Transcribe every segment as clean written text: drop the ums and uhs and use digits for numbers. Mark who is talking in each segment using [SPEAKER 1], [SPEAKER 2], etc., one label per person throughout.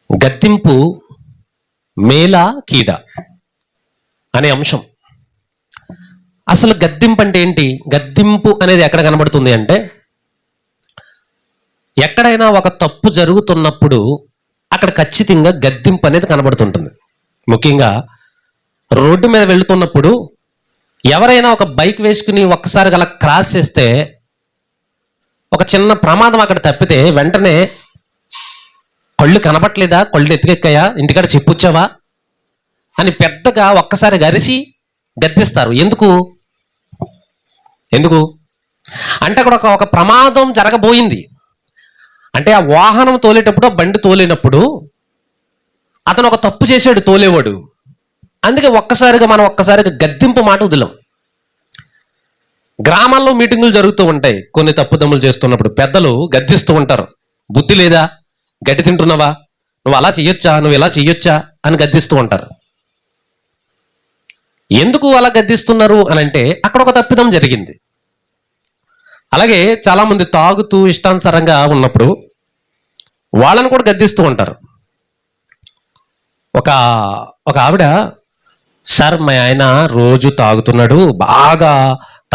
[SPEAKER 1] గద్దింపు మేలా కీడ అనే అంశం. అసలు గద్దింపు అంటే ఏంటి? గద్దింపు అనేది ఎక్కడ కనబడుతుంది అంటే, ఎక్కడైనా ఒక తప్పు జరుగుతున్నప్పుడు అక్కడ ఖచ్చితంగా గద్దింపు అనేది కనబడుతుంటుంది. ముఖ్యంగా రోడ్డు మీద వెళుతున్నప్పుడు ఎవరైనా ఒక బైక్ వేసుకుని ఒక్కసారి అలా క్రాస్ చేస్తే ఒక చిన్న ప్రమాదం అక్కడ తప్పితే వెంటనే కళ్ళు కనబట్లేదా, కళ్ళు ఎత్తుకెక్కాయా, ఇంటికాడ చెప్పుచ్చావా అని పెద్దగా ఒక్కసారి గరిసి గద్దిస్తారు. ఎందుకు అంటే అక్కడ ఒక ప్రమాదం జరగబోయింది. అంటే ఆ వాహనం తోలేటప్పుడు, ఆ బండి తోలేనప్పుడు అతను ఒక తప్పు చేశాడు తోలేవాడు. అందుకే మనం ఒక్కసారిగా గద్దింపు మాట వదిలాం. గ్రామాల్లో మీటింగులు జరుగుతూ ఉంటాయి. కొన్ని తప్పుదమ్ములు చేస్తున్నప్పుడు పెద్దలు గద్దిస్తూ ఉంటారు. బుద్ధి లేదా, గడ్డి తింటున్నావా, నువ్వు అలా చెయ్యొచ్చా, నువ్వు ఇలా చెయ్యొచ్చా అని గద్దిస్తూ ఉంటారు. ఎందుకు అలా గద్దిస్తున్నారు అని అంటే అక్కడ ఒక తప్పిదం జరిగింది. అలాగే చాలామంది తాగుతూ ఇష్టానుసారంగా ఉన్నప్పుడు వాళ్ళని కూడా గద్దిస్తూ ఉంటారు. ఒక ఆవిడ, సార్ మా ఆయన రోజు తాగుతున్నాడు, బాగా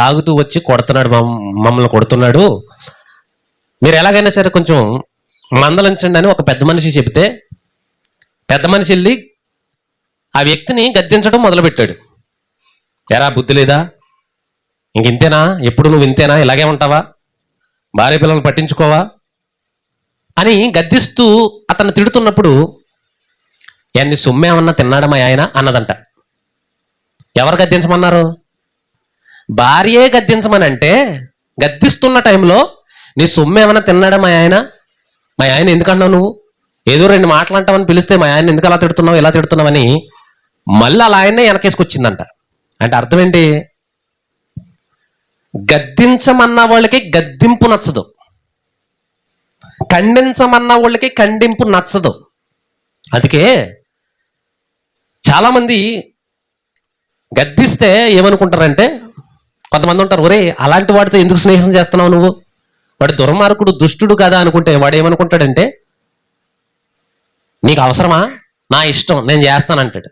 [SPEAKER 1] తాగుతూ వచ్చి కొడుతున్నాడు, మమ్మల్ని కొడుతున్నాడు, మీరు ఎలాగైనా సరే కొంచెం మందలించండి అని ఒక పెద్ద మనిషి చెబితే పెద్ద మనిషి వెళ్ళి ఆ వ్యక్తిని గద్దించడం మొదలుపెట్టాడు. ఎరా బుద్ధి లేదా, ఇంతేనా, ఎప్పుడు నువ్వు ఇంతేనా, ఇలాగే ఉంటావా, భార్య పిల్లలను పట్టించుకోవా అని గద్దిస్తూ అతను తిడుతున్నప్పుడు, ఎన్ని సొమ్మేమన్నా తిన్నాడా మా ఆయన అన్నదంట. ఎవరు గద్దించమన్నారు? భార్యే గద్దించమని అంటే గద్దిస్తున్న టైంలో నీ సొమ్మేమన్నా తిన్నాడా మా ఆయన ఎందుకన్నావు, నువ్వు ఏదో రెండు మాటలు అంటావని పిలిస్తే మా ఆయన ఎందుకు అలా తిడుతున్నావు, ఇలా తిడుతున్నావని మళ్ళీ అలా ఆయన్నే వెనకేసుకొచ్చిందంట. అంటే అర్థం ఏంటి? గద్దించమన్న వాళ్ళకి గద్దింపు నచ్చదు, ఖండించమన్న వాళ్ళకి ఖండింపు నచ్చదు. అందుకే చాలామంది గద్దిస్తే ఏమనుకుంటారంటే, కొంతమంది ఉంటారు, ఒరే అలాంటి వాడితో ఎందుకు స్నేహం చేస్తున్నావు నువ్వు, వాడు దుర్మార్గుడు దుష్టుడు కదా అనుకుంటే వాడు ఏమనుకుంటాడంటే, నీకు అవసరమా, నా ఇష్టం నేను చేస్తానంటాడు.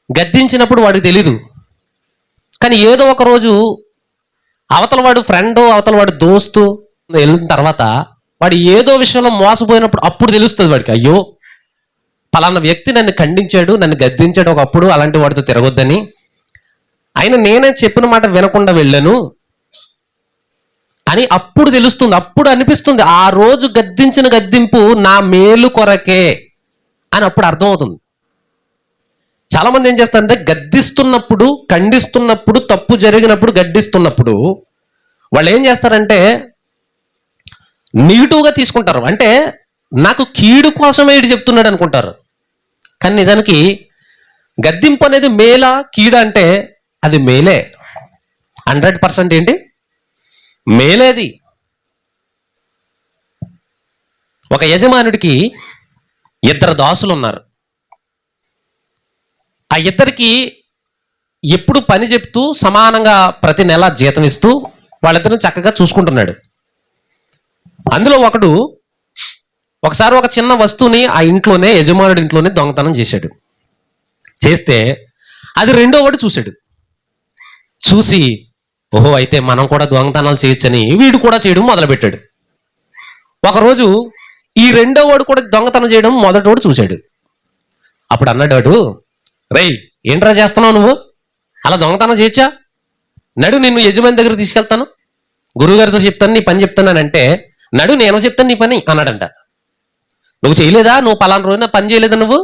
[SPEAKER 1] గద్దించినప్పుడు వాడికి తెలీదు. కానీ ఏదో ఒక రోజు అవతల వాడు ఫ్రెండ్, అవతల వాడు దోస్తు వెళ్ళిన తర్వాత వాడు ఏదో విషయంలో మోసపోయినప్పుడు అప్పుడు తెలుస్తుంది వాడికి, అయ్యో పలానా వ్యక్తి నన్ను ఖండించాడు, నన్ను గద్దించాడు ఒకప్పుడు, అలాంటి వాడితో తిరగొద్దని, అయినా నేనే చెప్పిన మాట వినకుండా వెళ్ళాను అని అప్పుడు తెలుస్తుంది. అప్పుడు అనిపిస్తుంది ఆ రోజు గద్దించిన గద్దింపు నా మేలు కొరకే అని అప్పుడు అర్థమవుతుంది. చాలామంది ఏం చేస్తారంటే గద్దిస్తున్నప్పుడు, ఖండిస్తున్నప్పుడు, తప్పు జరిగినప్పుడు, గద్దిస్తున్నప్పుడు వాళ్ళు ఏం చేస్తారంటే నెగిటివ్గా తీసుకుంటారు. అంటే నాకు కీడు కోసమే ఇటు చెప్తున్నాడు అనుకుంటారు. కానీ నిజానికి గద్దింపు అనేది మేలా కీడ అంటే అది మేలే, 100% ఏంటి మేలేది. ఒక యజమానుడికి 2 దాసులు ఉన్నారు. ఆ ఇద్దరికి ఎప్పుడు పని చెప్తూ సమానంగా ప్రతి నెల జీతం ఇస్తూ వాళ్ళిద్దరిని చక్కగా చూసుకుంటున్నాడు. అందులో ఒకడు ఒకసారి ఒక చిన్న వస్తువుని ఆ ఇంట్లోనే, యజమానుడి ఇంట్లోనే దొంగతనం చేశాడు. చేస్తే అది రెండో వాడు చూశాడు. చూసి ఓహో అయితే మనం కూడా దొంగతనాలు చేయొచ్చని వీడు కూడా చేయడం మొదలుపెట్టాడు. ఒకరోజు ఈ రెండో వాడు కూడా దొంగతనం చేయడం మొదటోడు చూశాడు. అప్పుడు అన్నాడు వాడు, రేయ్ ఏంట్రా చేస్తున్నావు నువ్వు, అలా దొంగతనం చేయొచ్చా, నడు నిన్ను యజమాని దగ్గర తీసుకెళ్తాను, గురువుగారితో చెప్తాను, నీ పని చెప్తానంటే నడు నేను చెప్తాను నీ పని అన్నాడంట. నువ్వు చేయలేదా, నువ్వు పలానా రోజున పని చేయలేదా, నువ్వు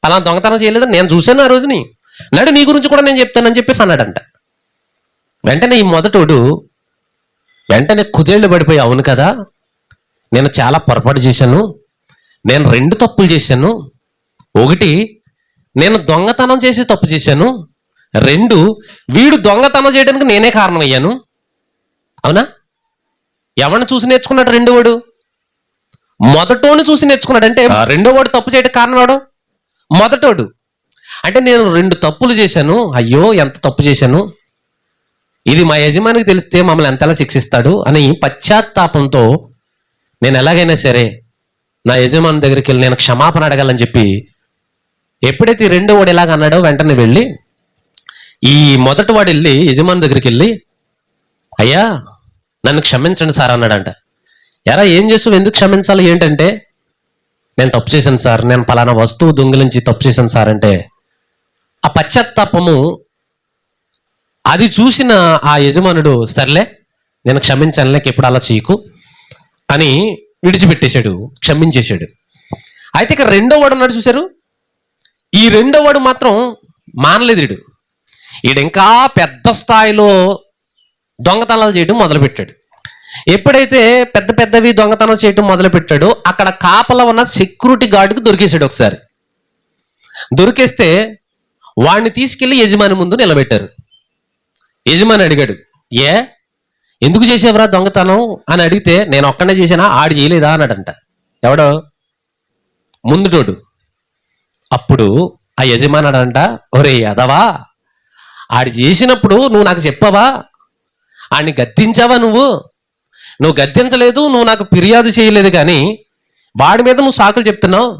[SPEAKER 1] పలానా దొంగతనం చేయలేదా, నేను చూశాను ఆ రోజుని, నడు నీ గురించి కూడా నేను చెప్తానని చెప్పేసి అన్నాడంట. వెంటనే ఈ మొదటోడు వెంటనే కుదేళ్లు పడిపోయి, అవును కదా నేను చాలా పొరపాటు చేశాను, నేను 2 తప్పులు చేశాను. 1 నేను దొంగతనం చేసి తప్పు చేశాను, 2 వీడు దొంగతనం చేయడానికి నేనే కారణమయ్యాను. అవునా? ఎవరిని చూసి నేర్చుకున్నాడు? రెండో వాడు మొదటోని చూసి నేర్చుకున్నాడు. అంటే రెండో వాడు తప్పు చేయడానికి కారణం వాడు మొదటోడు. అంటే నేను 2 తప్పులు చేశాను, అయ్యో ఎంత తప్పు చేశాను, ఇది మా యజమానికి తెలిస్తే మమ్మల్ని ఎంతలా శిక్షిస్తాడు అని పశ్చాత్తాపంతో నేను ఎలాగైనా సరే నా యజమాని దగ్గరికి వెళ్ళి నేను క్షమాపణ అడగాలని చెప్పి ఎప్పుడైతే ఈ రెండో వాడు ఎలాగ అన్నాడో వెంటనే వెళ్ళి ఈ మొదటి వాడు వెళ్ళి యజమాని దగ్గరికి వెళ్ళి, అయ్యా నన్ను క్షమించండి సార్ అన్నాడంట. ఎరా ఏం చేస్తావు, ఎందుకు క్షమించాలి ఏంటంటే, నేను తప్పు చేశాను సార్, నేను పలానా వస్తువు దొంగిలించి తప్పు చేశాను సార్ అంటే, ఆ పశ్చాత్తాపము అది చూసిన ఆ యజమానుడు సర్లే నేను క్షమించాను, లేక ఎప్పుడు అలా చేయకు అని విడిచిపెట్టేశాడు, క్షమించేశాడు. అయితే ఇక రెండో వాడు ఉన్నాడు చూశారు, ఈ రెండో వాడు మాత్రం మానలేదు. ఈడు ఇంకా పెద్ద స్థాయిలో దొంగతనాలు చేయడం మొదలుపెట్టాడు. ఎప్పుడైతే పెద్ద పెద్దవి దొంగతనం చేయడం మొదలుపెట్టాడో అక్కడ కాపలా ఉన్న సెక్యూరిటీ గార్డుకి దొరికేశాడు. ఒకసారి దొరికేస్తే వాడిని తీసుకెళ్లి యజమాని ముందు నిలబెట్టారు. యజమాని అడిగాడు, ఎందుకు చేసేవరా దొంగతనం అని అడిగితే, నేను ఒక్కనే చేశానా, ఆడు చేయలేదా అన్నాడంట. ఎవడో ముందుటోడు. అప్పుడు ఆ యజమానుడంట, ఒరే అదవా, ఆడు చేసినప్పుడు నువ్వు నాకు చెప్పావా, ఆడిని గద్దించావా, నువ్వు గద్దించలేదు, నువ్వు నాకు ఫిర్యాదు చేయలేదు, కానీ వాడి మీద నువ్వు సాకులు చెప్తున్నావు.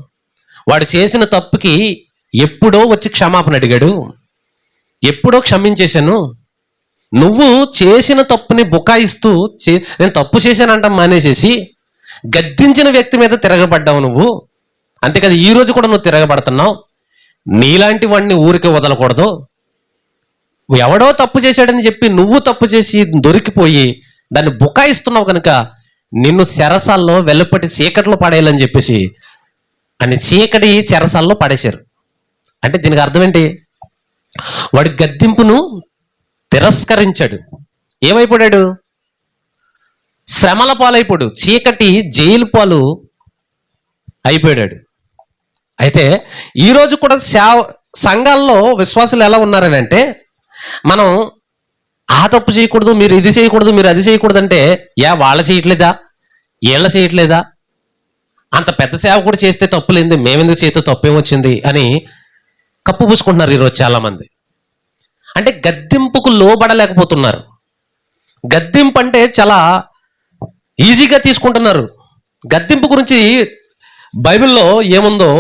[SPEAKER 1] వాడు చేసిన తప్పుకి ఎప్పుడో వచ్చి క్షమాపణ అడిగాడు, ఎప్పుడో క్షమించేశాను. నువ్వు చేసిన తప్పుని బుకాయిస్తూ నేను తప్పు చేశానంట మానేసేసి గద్దించిన వ్యక్తి మీద తిరగబడ్డావు నువ్వు. అంతేకాదు ఈ రోజు కూడా నువ్వు తిరగబడుతున్నావు. నీలాంటి వాడిని ఊరికి వదలకూడదు. ఎవడో తప్పు చేశాడని చెప్పి నువ్వు తప్పు చేసి దొరికిపోయి దాన్ని బుకాయిస్తున్నావు కనుక నిన్ను చెరసాల్లో వెలుపటి చీకట్లో పడేయాలని చెప్పేసి అని చీకటి చెరసాల్లో పడేశారు. అంటే దీనికి అర్థం ఏంటి? వాడి గద్దింపును తిరస్కరించాడు. ఏమైపోయాడు? శ్రమల పాలైపోయాడు, చీకటి జైలు పాలు అయిపోయాడు. అయితే ఈరోజు కూడా సంఘాల్లో విశ్వాసులు ఎలా ఉన్నారని అంటే, మనం ఆ తప్పు చేయకూడదు, మీరు ఇది చేయకూడదు, మీరు అది చేయకూడదు అంటే, వాళ్ళ చేయట్లేదా, వీళ్ళ చేయట్లేదా, అంత పెద్ద సేవ కూడా చేస్తే తప్పులేంది, మేమెందుకు చేస్తే తప్పేమొచ్చింది అని కప్పు పూసుకుంటున్నారు ఈరోజు చాలామంది. అంటే గద్దింపుకు లోబడలేకపోతున్నారు. గద్దింపు అంటే చాలా ఈజీగా తీసుకుంటున్నారు. గద్దింపు గురించి బైబిల్లో ఏముందో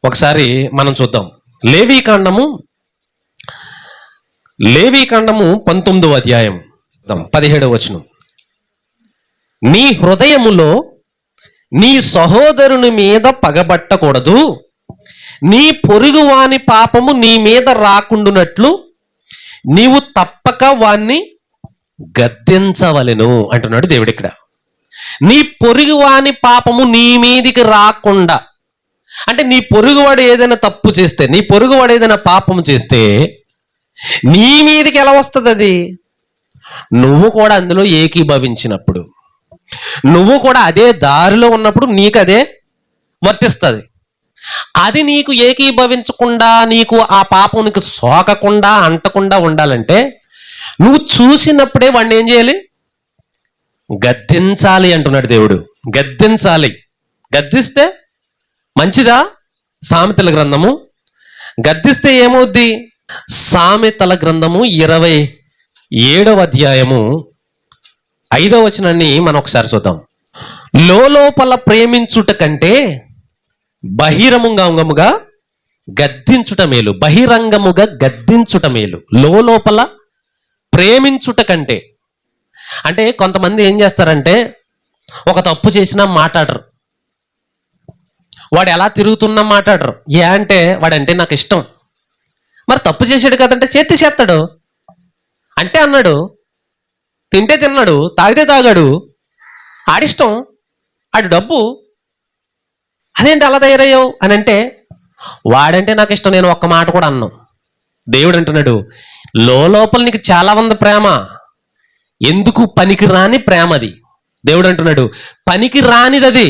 [SPEAKER 1] ఒకసారి మనం చూద్దాం. లేవీకాండము 19వ అధ్యాయం 17వ వచనం. నీ హృదయములో నీ సహోదరుని మీద పగబట్టకూడదు, నీ పొరుగువాని పాపము నీ మీద రాకుండునట్లు నీవు తప్పక వాణ్ణి గద్దించవలెను అంటున్నాడు దేవుడు ఇక్కడ. నీ పొరుగువాని పాపము నీ మీదికి రాకుండా, అంటే నీ పొరుగువాడు ఏదైనా తప్పు చేస్తే, నీ పొరుగువాడు ఏదైనా పాపం చేస్తే నీ మీదికి ఎలా వస్తుంది? అది నువ్వు కూడా అందులో ఏకీభవించినప్పుడు, నువ్వు కూడా అదే దారిలో ఉన్నప్పుడు నీకు అదే వర్తిస్తుంది. అది నీకు ఏకీభవించకుండా, నీకు ఆ పాపం నీకు సోకకుండా అంటకుండా ఉండాలంటే నువ్వు చూసినప్పుడే వాడిని ఏం చేయాలి? గద్దించాలి అంటున్నాడు దేవుడు. గద్దించాలి. గద్దిస్తే మంచిదా? సామెతల గ్రంథము గద్దిస్తే ఏమవుద్ది? సామెతల గ్రంథము 27వ అధ్యాయము 5వ వచనాన్ని మనం ఒకసారి చూద్దాం. లోపల ప్రేమించుట కంటే బహిరంగముగా గద్దించుట మేలు. బహిరంగముగా గద్దించుట మేలు, లోపల ప్రేమించుట కంటే. అంటే కొంతమంది ఏం చేస్తారంటే, ఒక తప్పు చేసినా మాట్లాడరు, వాడు ఎలా తిరుగుతున్నా మాట్లాడరు. అంటే వాడంటే నాకు ఇష్టం. మరి తప్పు చేశాడు కదంటే చేస్తాడు అంటే అన్నాడు, తింటే తిన్నాడు, తాగితే తాగాడు, ఆడిష్టం, ఆడి డబ్బు, అదేంటి అలా తయారయ్యావు అని అంటే, వాడంటే నాకు ఇష్టం, నేను ఒక్క మాట కూడా అన్నాను. దేవుడు అంటున్నాడు, లోపల నీకు చాలా ఉంది ప్రేమ, ఎందుకు పనికి రాని ప్రేమ అది. దేవుడు అంటున్నాడు పనికి రానిది అది.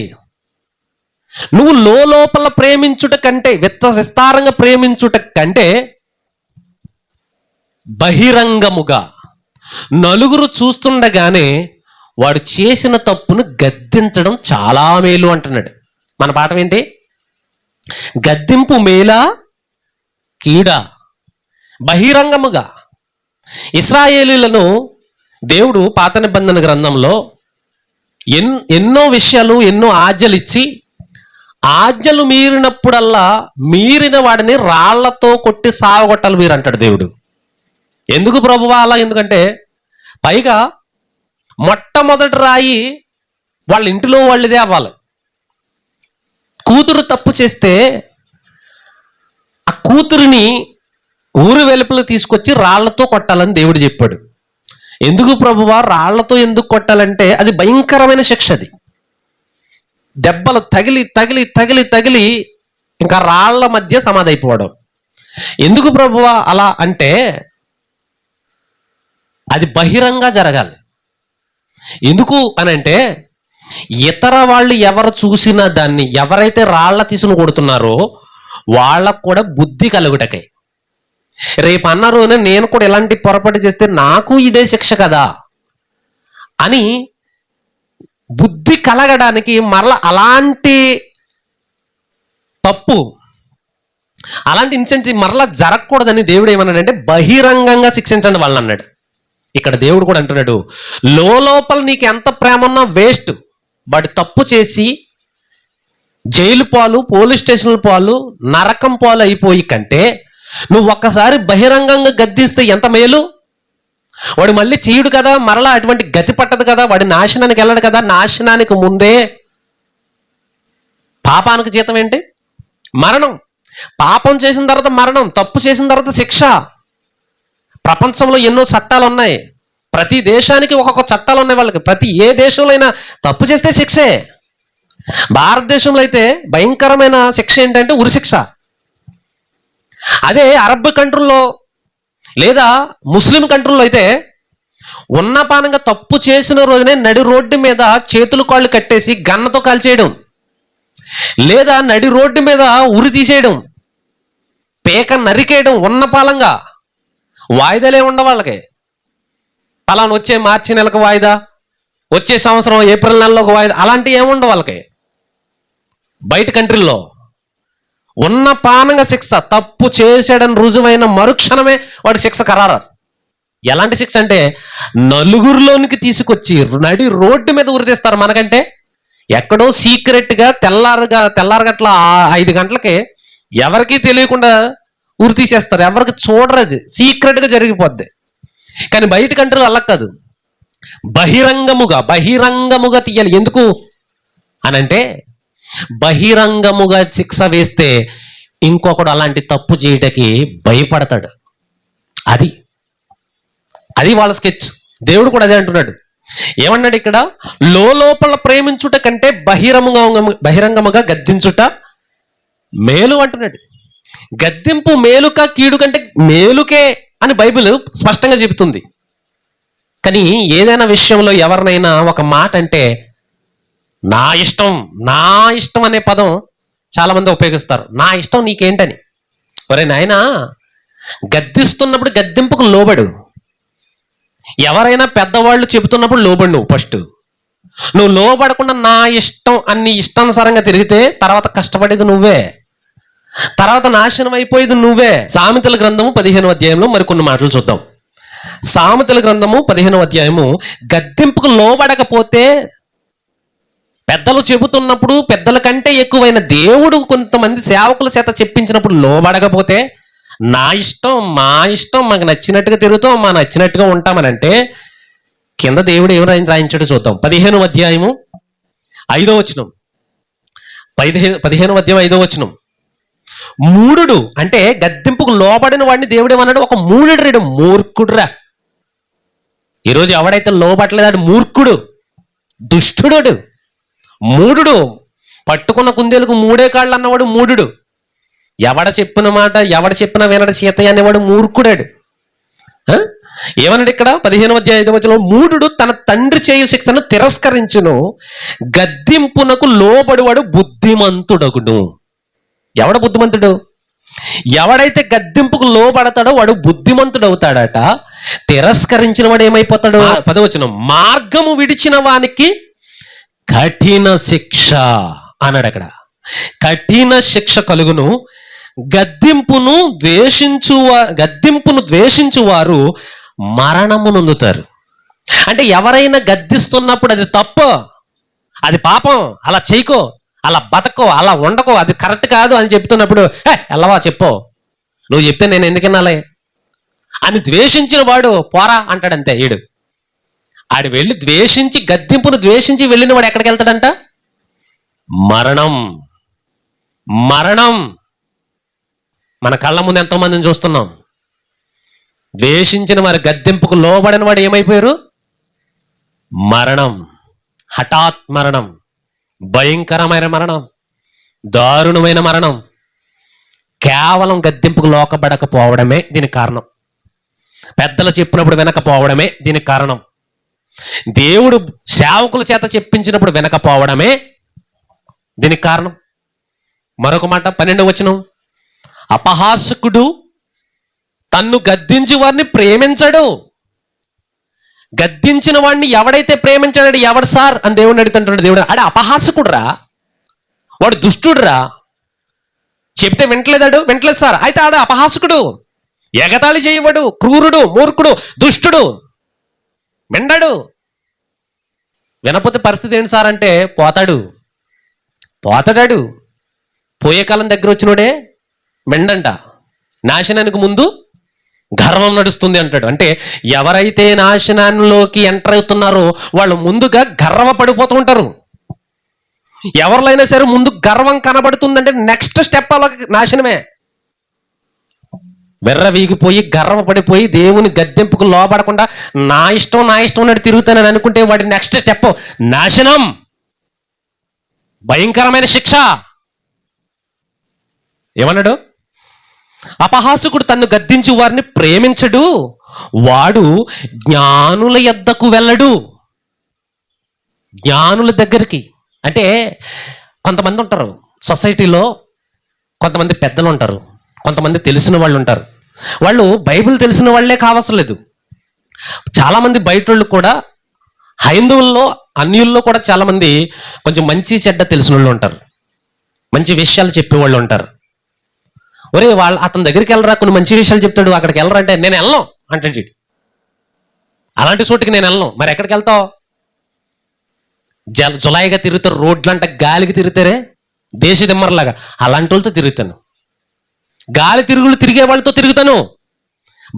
[SPEAKER 1] నువ్వు లోపల ప్రేమించుట కంటే, విస్తారంగా ప్రేమించుట కంటే బహిరంగముగా నలుగురు చూస్తుండగానే వాడు చేసిన తప్పును గద్దించడం చాలా మేలు అంటున్నాడు. మన పాఠం ఏంటి? గద్దింపు మేలా కీడా? బహిరంగముగా. ఇశ్రాయేలీయులను దేవుడు పాత నిబంధన గ్రంథంలో ఎన్నో విషయాలు, ఎన్నో ఆజ్ఞలు ఇచ్చి ఆజ్ఞలు మీరినప్పుడల్లా మీరిన వాడిని రాళ్లతో కొట్టి సావగొట్టాలి మీరు అంటాడు దేవుడు. ఎందుకు ప్రభువా అలా? ఎందుకంటే పైగా మొట్టమొదటి రాయి వాళ్ళ ఇంటిలో వాళ్ళదే అవ్వాలి. కూతురు తప్పు చేస్తే ఆ కూతురిని ఊరు వెలుపల తీసుకొచ్చి రాళ్లతో కొట్టాలని దేవుడు చెప్పాడు. ఎందుకు ప్రభువా రాళ్లతో ఎందుకు కొట్టాలంటే అది భయంకరమైన శిక్ష. అది దెబ్బలు తగిలి తగిలి తగిలి తగిలి ఇంకా రాళ్ల మధ్య సమాధి అయిపోవడం. ఎందుకు ప్రభువా అలా అంటే అది బహిరంగ జరగాలి. ఎందుకు అని అంటే ఇతర వాళ్ళు ఎవరు చూసినా దాన్ని, ఎవరైతే రాళ్ల తీసుకుని కొడుతున్నారో వాళ్ళకు కూడా బుద్ధి కలుగుటకై. రేపు అన్నారు నేను కూడా ఇలాంటి పొరపాటు చేస్తే నాకు ఇదే శిక్ష కదా అని బుద్ధి కలగడానికి మరలా అలాంటి తప్పు, అలాంటి ఇన్సిడెంట్ మరలా జరగకూడదని దేవుడు ఏమన్నాడంటే బహిరంగంగా శిక్షించండి వాళ్ళని అన్నాడు. ఇక్కడ దేవుడు కూడా అంటున్నాడు, లోపల నీకు ఎంత ప్రేమ ఉన్నా వేస్ట్. వాడు తప్పు చేసి జైలు పాలు, పోలీస్ స్టేషన్ల పాలు, నరకం పాలు అయిపోయి కంటే నువ్వు ఒక్కసారి బహిరంగంగా గద్దిస్తే ఎంత మేలు. వాడు మళ్ళీ చేయుడు కదా, మరలా అటువంటి గతి పట్టదు కదా, వాడి నాశనానికి వెళ్ళడు కదా. నాశనానికి ముందే పాపానికి జీతం ఏంటి? మరణం. పాపం చేసిన తర్వాత మరణం, తప్పు చేసిన తర్వాత శిక్ష. ప్రపంచంలో ఎన్నో చట్టాలు ఉన్నాయి, ప్రతి దేశానికి ఒక్కొక్క చట్టాలు ఉన్నాయి వాళ్ళకి. ప్రతి ఏ దేశంలో అయినా తప్పు చేస్తే శిక్షే. భారతదేశంలో అయితే భయంకరమైన శిక్ష ఏంటంటే ఉరిశిక్ష. అదే అరబ్ కంట్రీల్లో లేదా ముస్లిం కంట్రీల్లో అయితే ఉన్నపానంగా తప్పు చేసిన రోజునే నడి రోడ్డు మీద చేతులు కాళ్ళు కట్టేసి గన్నతో కాల్చేయడం, లేదా నడి రోడ్డు మీద ఉరి తీసేయడం, పేక నరికేయడం ఉన్నపాలంగా. వాయిదాలే ఉండవు వాళ్ళకి. పలానా వచ్చే మార్చి నెలకు వాయిదా, వచ్చే సంవత్సరం ఏప్రిల్ నెలలో ఒక వాయిదా, అలాంటివి ఏముండవు వాళ్ళకి. బయట కంట్రీల్లో ఉన్న పానంగా శిక్ష. తప్పు చేసాడని రుజువైన మరుక్షణమే వాడి శిక్ష ఖరారు. ఎలాంటి శిక్ష అంటే నలుగురిలోనికి తీసుకొచ్చి నడి రోడ్డు మీద ఉరితీస్తారు. మనకంటే ఎక్కడో సీక్రెట్గా తెల్లారగట్ల 5 గంటలకి ఎవరికీ తెలియకుండా ఉరి తీసేస్తారు. ఎవరికి చూడరు, అది సీక్రెట్గా జరిగిపోద్ది. కానీ బయట కంట్రీలో అలా కాదు, బహిరంగముగా తీయాలి. ఎందుకు అనంటే బహిరంగముగా శిక్ష వేస్తే ఇంకొకడు అలాంటి తప్పు చేయటానికి భయపడతాడు. అది వాళ్ళ స్కెచ్. దేవుడు కూడా అదే అంటున్నాడు. ఏమన్నాడు ఇక్కడ? లోపల ప్రేమించుట కంటే బహిరంగముగా గద్దించుట మేలు అంటున్నాడు. గద్దింపు మేలుక కీడు కంటే మేలుకే అని బైబిల్ స్పష్టంగా చెబుతుంది. కానీ ఏదైనా విషయంలో ఎవరినైనా ఒక మాట అంటే నా ఇష్టం అనే పదం చాలా మంది ఉపయోగిస్తారు. నా ఇష్టం నీకేంటని. ఒరే నాయనా, గద్దిస్తున్నప్పుడు గద్దింపుకు లోబడు. ఎవరైనా పెద్దవాళ్ళు చెబుతున్నప్పుడు లోబడు. నువ్వు లోబడకుండా నా ఇష్టం అన్ని ఇష్టానుసారంగా తిరిగితే తర్వాత కష్టపడేది నువ్వే, తర్వాత నాశనం అయిపోయేది నువ్వే. సామెతల గ్రంథము 15వ అధ్యాయంలో మరికొన్ని మాటలు చూద్దాం. సామెతల గ్రంథము 15వ అధ్యాయము, గద్దింపుకు లోబడకపోతే, పెద్దలు చెబుతున్నప్పుడు పెద్దల కంటే ఎక్కువైన దేవుడు కొంతమంది సేవకుల చేత చెప్పించినప్పుడు లోబడకపోతే, నా ఇష్టం మా ఇష్టం మాకు నచ్చినట్టుగా తిరుగుతాం, మా నచ్చినట్టుగా ఉంటామనంటే కింద దేవుడు ఏం రాయించాడో చూద్దాం. 15వ అధ్యాయము 5వ వచనం. 15వ అధ్యాయం 5వ వచనం. మూఢుడు అంటే గద్దింపుకు లోబడిన వాడిని దేవుడు ఏమన్నాడు? ఒక మూఢుడు, మూర్ఖుడురా. ఈరోజు ఎవడైతే లోబడలేదు వాడు మూర్ఖుడు, దుష్టుడు. మూఢుడు, పట్టుకున్న కుందేలకు 3 కాళ్ళు అన్నవాడు మూఢుడు. ఎవడ చెప్పిన మాట ఎవడ చెప్పిన వినడు సీతయ్య అనేవాడు మూర్ఖుడాడు. ఏమన్నాడు ఇక్కడ 15వ అధ్యాయం 5వ వచనంలో? మూఢుడు తన తండ్రి చేయు శిక్షను తిరస్కరించును, గద్దింపునకు లోబడివాడు బుద్ధిమంతుడగును. ఎవడ బుద్ధిమంతుడు? ఎవడైతే గద్దింపుకు లోబడతాడో వాడు బుద్ధిమంతుడు అవుతాడట. తిరస్కరించిన వాడు ఏమైపోతాడు? 10వ వచనం, మార్గము విడిచిన వానికి కఠిన శిక్ష అన్నాడు అక్కడ. కఠిన శిక్ష కలుగును. గద్దింపును ద్వేషించువారు మరణము నొందుతారు. అంటే ఎవరైనా గద్దిస్తున్నప్పుడు అది తప్పు, అది పాపం, అలా చేయకో, అలా బతకో, అలా ఉండకో, అది కరెక్ట్ కాదు అని చెప్తున్నప్పుడు ఎల్లవా చెప్పో, నువ్వు చెప్తే నేను ఎందుకు వినాలి అని ద్వేషించిన వాడు పోరా అంటాడంతే. ఆడు వెళ్ళి ద్వేషించి, గద్దింపును ద్వేషించి వెళ్ళిన వాడు ఎక్కడికి వెళ్తాడంట? మరణం. మరణం. మన కళ్ళ ముందు ఎంతో మందిని చూస్తున్నాం. ద్వేషించిన వారి గద్దింపుకు లోబడిన వాడు ఏమైపోయారు? మరణం. హఠాత్ మరణం, భయంకరమైన మరణం, దారుణమైన మరణం. కేవలం గద్దింపుకు లోకబడకపోవడమే దీనికి కారణం. పెద్దలు చెప్పినప్పుడు వినకపోవడమే దీనికి కారణం. దేవుడు సేవకుల చేత చెప్పించినప్పుడు వినకపోవడమే దీనికి కారణం. మరొక మాట 12వ వచనం, అపహాసకుడు తన్ను గద్దించి వారిని ప్రేమించడు. గద్దించిన వాడిని ఎవడైతే ప్రేమించాడు, ఎవడు సార్ అని దేవుడిని అడుగుతుంటాడు. దేవుడు అడే అపహాసకుడురా, వాడు దుష్టుడురా, చెప్తే వింటలేదు సార్, అయితే ఆడ అపహాసకుడు, ఎగతాళి చేయవాడు, క్రూరుడు, మూర్ఖుడు, దుష్టుడు, విండడు. వినపోతే పరిస్థితి ఏంటి సార్ అంటే పోతాడాడు. పోయే కాలం దగ్గర వచ్చినోడే విండంట. నాశనానికి ముందు గర్వం నడుస్తుంది అంటాడు. అంటే ఎవరైతే నాశనంలోకి ఎంటర్ అవుతున్నారో వాళ్ళు ముందుగా గర్వపడిపోతూ ఉంటారు. ఎవరిలో అయినా సరే ముందు గర్వం కనబడుతుందంటే నెక్స్ట్ స్టెప్ అలా నాశనమే. వెర్రవీగిపోయి గర్వపడిపోయి దేవుని గద్దెంపుకు లోబడకుండా నా ఇష్టం అన్నట్టు తిరుగుతానని అనుకుంటే వాడి నెక్స్ట్ స్టెప్ నాశనం, భయంకరమైన శిక్ష. ఏమన్నాడు? అపహాసకుడు తన్ను గద్దించి వారిని ప్రేమించడు, వాడు జ్ఞానుల యొద్దకు వెళ్ళడు. జ్ఞానుల దగ్గరికి అంటే కొంతమంది ఉంటారు సొసైటీలో, కొంతమంది పెద్దలు ఉంటారు, కొంతమంది తెలిసిన వాళ్ళు ఉంటారు. వాళ్ళు బైబిల్ తెలిసిన వాళ్ళే కావసరం లేదు. చాలామంది బయట వాళ్ళు కూడా, హైందవుల్లో అన్యుల్లో కూడా చాలామంది కొంచెం మంచి చెడ్డ తెలిసిన వాళ్ళు ఉంటారు, మంచి విషయాలు చెప్పేవాళ్ళు ఉంటారు. ఒరే అతని దగ్గరికి వెళ్ళరా, కొన్ని మంచి విషయాలు చెప్తాడు, అక్కడికి వెళ్ళరా అంటే నేను వెళ్ళను అంటే, అలాంటి చోటుకి నేను వెళ్ళను. మరి ఎక్కడికి వెళ్తావు? జులాయిగా తిరుగుతారు, రోడ్లంట గాలికి తిరుగుతారే దేశ దిమ్మర్లాగా, అలాంటి వాళ్ళతో తిరుగుతాను. గాలి తిరుగులు తిరిగే వాళ్ళతో తిరుగుతాను,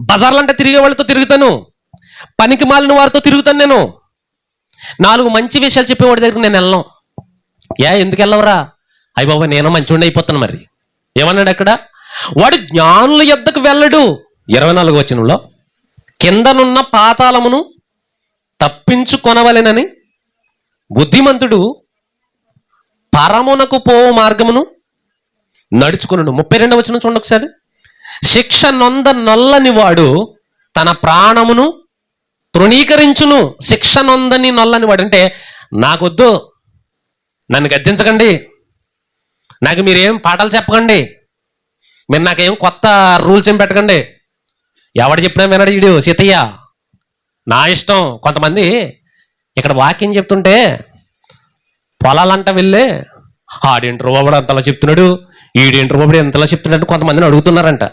[SPEAKER 1] బజార్లంట తిరిగే వాళ్ళతో తిరుగుతాను, పనికి మాలిన వారితో తిరుగుతాను. నేను 4 మంచి విషయాలు చెప్పేవాడి దగ్గర నేను వెళ్ళను. ఎందుకు వెళ్ళవరా? అయ్య బాబా నేను మంచివాడిని అయిపోతాను. మరి ఏమన్నాడు అక్కడ? వాడు జ్ఞానుల యొద్దకు వెళ్ళడు. 24వ వచనంలో, కిందనున్న పాతాళమును తప్పించుకొనవలెనని బుద్ధిమంతుడు పరమునకు పోవు మార్గమును నడుచుకున్నాడు. 32వ వచనం చూడండి ఒకసారి. శిక్ష నొల్లని వాడు తన ప్రాణమును తృణీకరించును. శిక్ష నొల్లని వాడు అంటే, నాకొద్దు, నన్ను గద్దించకండి, నాకు మీరేం పాఠాలు చెప్పకండి, మీరు నాకేం కొత్త రూల్స్ ఏం పెట్టకండి, ఎవడు చెప్పినా వినడు వీడు సీతయ్య, నా ఇష్టం. కొంతమంది ఇక్కడ వాక్యం చెప్తుంటే పొలాలంట వెళ్ళి ఆడేంటర్ బాబుడు అంతలా చెప్తున్నాడు, ఈడేంటర్ బాబుడు ఎంతలా చెప్తున్నాడు కొంతమందిని అడుగుతున్నారంట.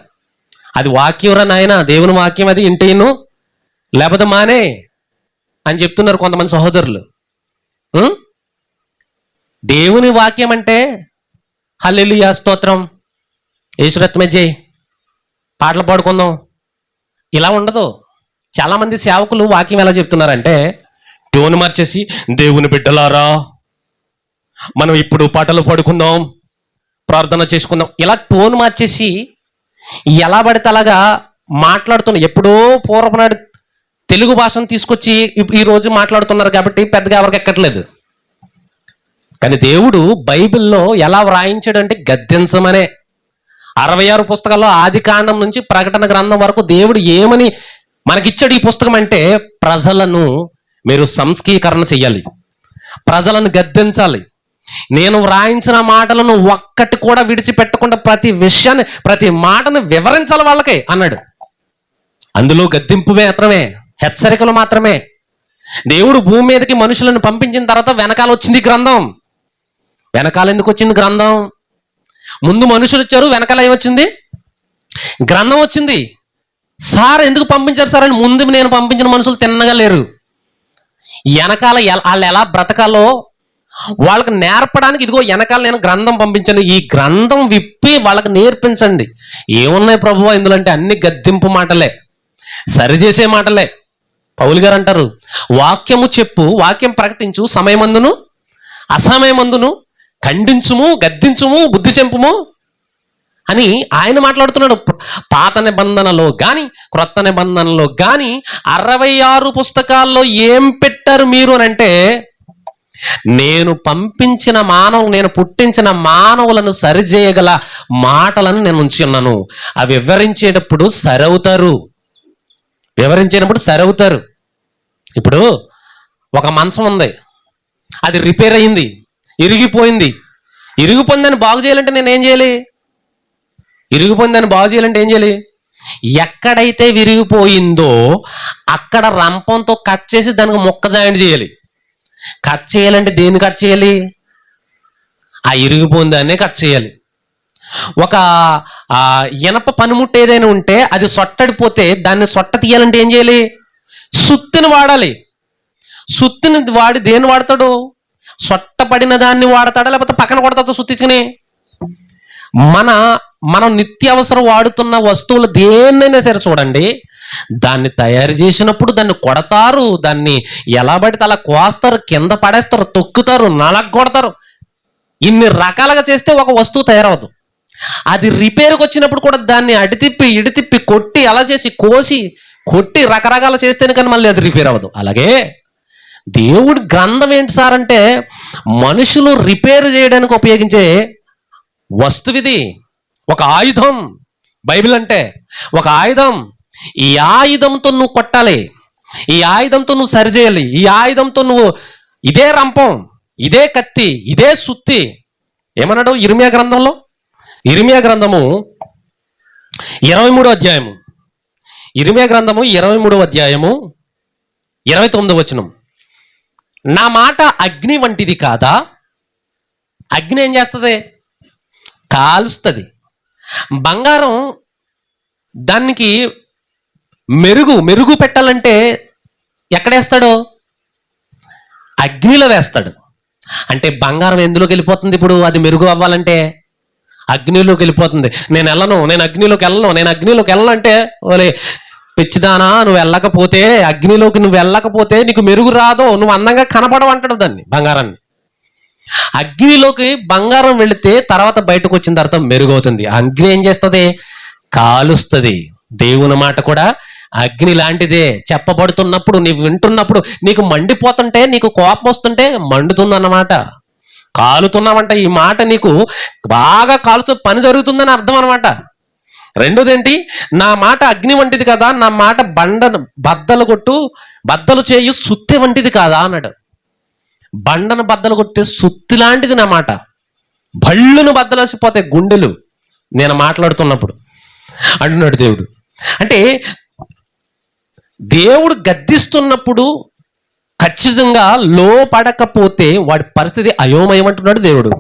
[SPEAKER 1] అది వాక్యం రా నాయన, దేవుని వాక్యం, అది ఇంటేను లేకపోతే మానే అని చెప్తున్నారు కొంతమంది సహోదరులు. దేవుని వాక్యం అంటే హల్లెలూయా, స్తోత్రం, యేసురత్నమే జై, పాటలు పాడుకుందాం, ఇలా ఉండదు. చాలామంది సేవకులు వాక్యం ఎలా చెప్తున్నారంటే టోన్ మార్చేసి, దేవుని బిడ్డలారా మనం ఇప్పుడు పాటలు పాడుకుందాం, ప్రార్థన చేసుకుందాం, ఇలా టోన్ మార్చేసి ఎలా పడితే అలాగా మాట్లాడుతున్నారు. ఎప్పుడో పూర్వనాడు తెలుగు భాషను తీసుకొచ్చి ఈ రోజు మాట్లాడుతున్నారు కాబట్టి పెద్దగా ఎవరికి ఎక్కట్లేదు. కానీ దేవుడు బైబిల్లో ఎలా వ్రాయించాడు అంటే గద్దించమనే. 66 పుస్తకాల్లో ఆది కాండం నుంచి ప్రకటన గ్రంథం వరకు దేవుడు ఏమని మనకిచ్చాడు ఈ పుస్తకం అంటే, ప్రజలను మీరు సంస్కీకరణ చెయ్యాలి, ప్రజలను గద్దించాలి, నేను వ్రాయించిన మాటలను ఒక్కటి కూడా విడిచిపెట్టకుండా ప్రతి విషయాన్ని, ప్రతి మాటను వివరించాలి వాళ్ళకి అన్నాడు. అందులో గద్దింపు మాత్రమే, హెచ్చరికలు మాత్రమే. దేవుడు భూమి మీదకి మనుషులను పంపించిన తర్వాత వెనకాల వచ్చింది గ్రంథం. వెనకాల ఎందుకు వచ్చింది గ్రంథం? ముందు మనుషులు వచ్చారు, వెనకాల ఏమొచ్చింది? గ్రంథం వచ్చింది. సార్ ఎందుకు పంపించారు సార్ అని ముందు నేను పంపించిన మనుషులు తిన్నగా లేరు. వెనకాల వాళ్ళు ఎలా బ్రతకాలో వాళ్ళకి నేర్పడానికి ఇదిగో వెనకాల నేను గ్రంథం పంపించాను, ఈ గ్రంథం విప్పి వాళ్ళకి నేర్పించండి. ఏమున్నాయి ప్రభువా ఇందులో అంటే అన్ని గద్దింపు మాటలే, సరిచేసే మాటలే. పౌలు గారు అంటారు, వాక్యము చెప్పు, వాక్యం ప్రకటించు, సమయమందును అసమయమందును ఖండించుము, గద్దించుము, బుద్ధి చెంపుము అని ఆయన మాట్లాడుతున్నాడు. పాత నిబంధనలో కానీ క్రొత్త నిబంధనలో కానీ 66 పుస్తకాల్లో ఏం పెట్టారు మీరు అని అంటే, నేను పంపించిన నేను పుట్టించిన మానవులను సరిచేయగల మాటలను నేను ఉంచి ఉన్నాను. అవి వివరించేటప్పుడు సరవుతారు. ఇప్పుడు ఒక మంచం ఉంది, అది రిపేర్ అయింది, ఇరిగిపోయిందని బాగు చేయాలంటే నేను ఏం చేయాలి? ఏం చేయాలి? ఎక్కడైతే విరిగిపోయిందో అక్కడ రంపంతో కట్ చేసి దానికి ముక్క జాయింట్ చేయాలి. కట్ చేయాలంటే దేన్ని కట్ చేయాలి? ఆ ఇరిగిపోయిన దాన్నే కట్ చేయాలి. ఒక ఇనప పనిముట్టు ఏదైనా ఉంటే అది సొట్టడిపోతే దాన్ని సొట్ట తీయాలంటే ఏం చేయాలి? సుత్తిని వాడాలి. సుత్తిని వాడి దేన్ని వాడతాడు? సొట్ట పడిన దాన్ని వాడతాడా, లేకపోతే పక్కన కొడతాడు సుత్తించుకుని? మనం నిత్యావసరం వాడుతున్న వస్తువులు దేన్నైనా సరే చూడండి, దాన్ని తయారు చేసినప్పుడు దాన్ని కొడతారు, దాన్ని ఎలా పడితే అలా కోస్తారు, కింద పడేస్తారు, తొక్కుతారు, నలగొడతారు. ఇన్ని రకాలుగా చేస్తే ఒక వస్తువు తయారవదు. అది రిపేర్కి వచ్చినప్పుడు కూడా దాన్ని అడితిప్పి ఇడితిప్పి కొట్టి అలా చేసి కోసి కొట్టి రకరకాలు చేస్తేనే కానీ మళ్ళీ అది రిపేర్ అవ్వదు. అలాగే దేవుడి గ్రంథం ఏంటి సార్ అంటే, మనుషులు రిపేర్ చేయడానికి ఉపయోగించే వస్తువిది, ఒక ఆయుధం. బైబిల్ అంటే ఒక ఆయుధం. ఈ ఆయుధంతో నువ్వు కొట్టాలి, ఈ ఆయుధంతో నువ్వు సరిచేయాలి, ఈ ఆయుధంతో నువ్వు, ఇదే రంపం, ఇదే కత్తి, ఇదే సుత్తి. ఏమన్నాడు ఇర్మియా గ్రంథము 23వ అధ్యాయము, ఇర్మియా గ్రంథము 23వ అధ్యాయము 29వ వచనం. నా మాట అగ్ని వంటిది కాదా? అగ్ని ఏం చేస్తుంది? కాలుస్తుంది. బంగారం దానికి మెరుగు పెట్టాలంటే ఎక్కడేస్తాడు? అగ్నిలో వేస్తాడు. అంటే బంగారం ఎందులోకి వెళ్ళిపోతుంది? ఇప్పుడు అది మెరుగు అవ్వాలంటే అగ్నిలోకి వెళ్ళిపోతుంది. నేను అగ్నిలోకి వెళ్ళను అంటే, ఓలే పిచ్చిదానా, నువ్వు వెళ్ళకపోతే నీకు మెరుగు రాదో, నువ్వు అందంగా కనపడవు అంటాడు దాన్ని, బంగారాన్ని. అగ్నిలోకి బంగారం వెళితే తర్వాత బయటకు వచ్చిన తర్వాత మెరుగవుతుంది. అగ్ని ఏం చేస్తుంది? కాలుస్తుంది. దేవుని మాట కూడా అగ్ని లాంటిదే. చెప్పబడుతున్నప్పుడు నీవు వింటున్నప్పుడు నీకు మండిపోతుంటే, నీకు కోపం వస్తుంటే మండుతుందన్నమాట, కాలుతున్నావంట. ఈ మాట నీకు బాగా కాలుతూ పని జరుగుతుందని అర్థం అనమాట. రెండోది ఏంటి? నా మాట అగ్ని వంటిది కదా, నా మాట బద్దలు చేయు సుత్తి వంటిది కాదా అన్నాడు. బండను బద్దలు కొట్టే సుత్తి లాంటిది నా మాట. బళ్ళును బద్దలసిపోతాయి గుండెలు నేను మాట్లాడుతున్నప్పుడు అంటున్నాడు దేవుడు. అంటే దేవుడు గద్దిస్తున్నప్పుడు ఖచ్చితంగా లోపడకపోతే వాడి పరిస్థితి అయోమయం అంటున్నాడు దేవుడు.